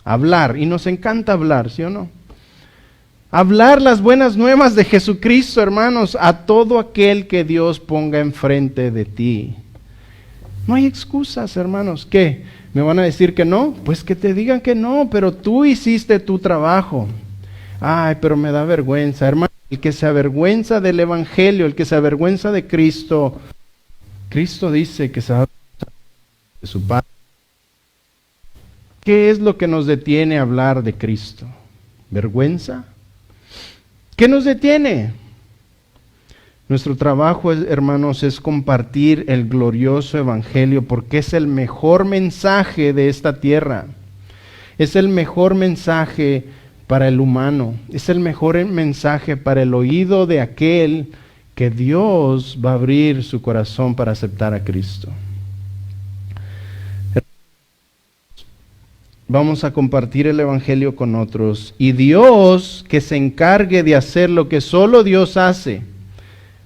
Hablar, y nos encanta hablar, ¿sí o no? Hablar las buenas nuevas de Jesucristo, hermanos, a todo aquel que Dios ponga enfrente de ti. No hay excusas, hermanos. ¿Qué? ¿Me van a decir que no? Pues que te digan que no, pero tú hiciste tu trabajo. Ay, pero me da vergüenza, hermano. El que se avergüenza del evangelio, el que se avergüenza de Cristo, Cristo dice que se avergüenza de su Padre. ¿Qué es lo que nos detiene a hablar de Cristo? ¿Vergüenza? ¿Qué nos detiene? Nuestro trabajo, hermanos, es compartir el glorioso evangelio, porque es el mejor mensaje de esta tierra. Es el mejor mensaje para el humano. Es el mejor mensaje para el oído de aquel que Dios va a abrir su corazón para aceptar a Cristo. Vamos a compartir el evangelio con otros, y Dios, que se encargue de hacer lo que solo Dios hace,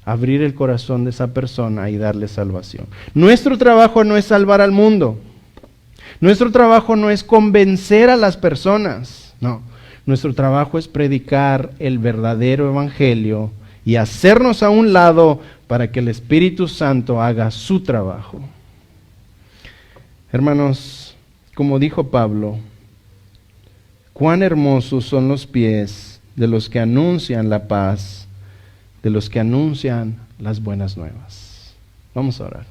abrir el corazón de esa persona y darle salvación. Nuestro trabajo no es salvar al mundo. Nuestro trabajo no es convencer a las personas. No, nuestro trabajo es predicar el verdadero evangelio y hacernos a un lado para que el Espíritu Santo haga su trabajo. Hermanos, como dijo Pablo, cuán hermosos son los pies de los que anuncian la paz, de los que anuncian las buenas nuevas. Vamos a orar.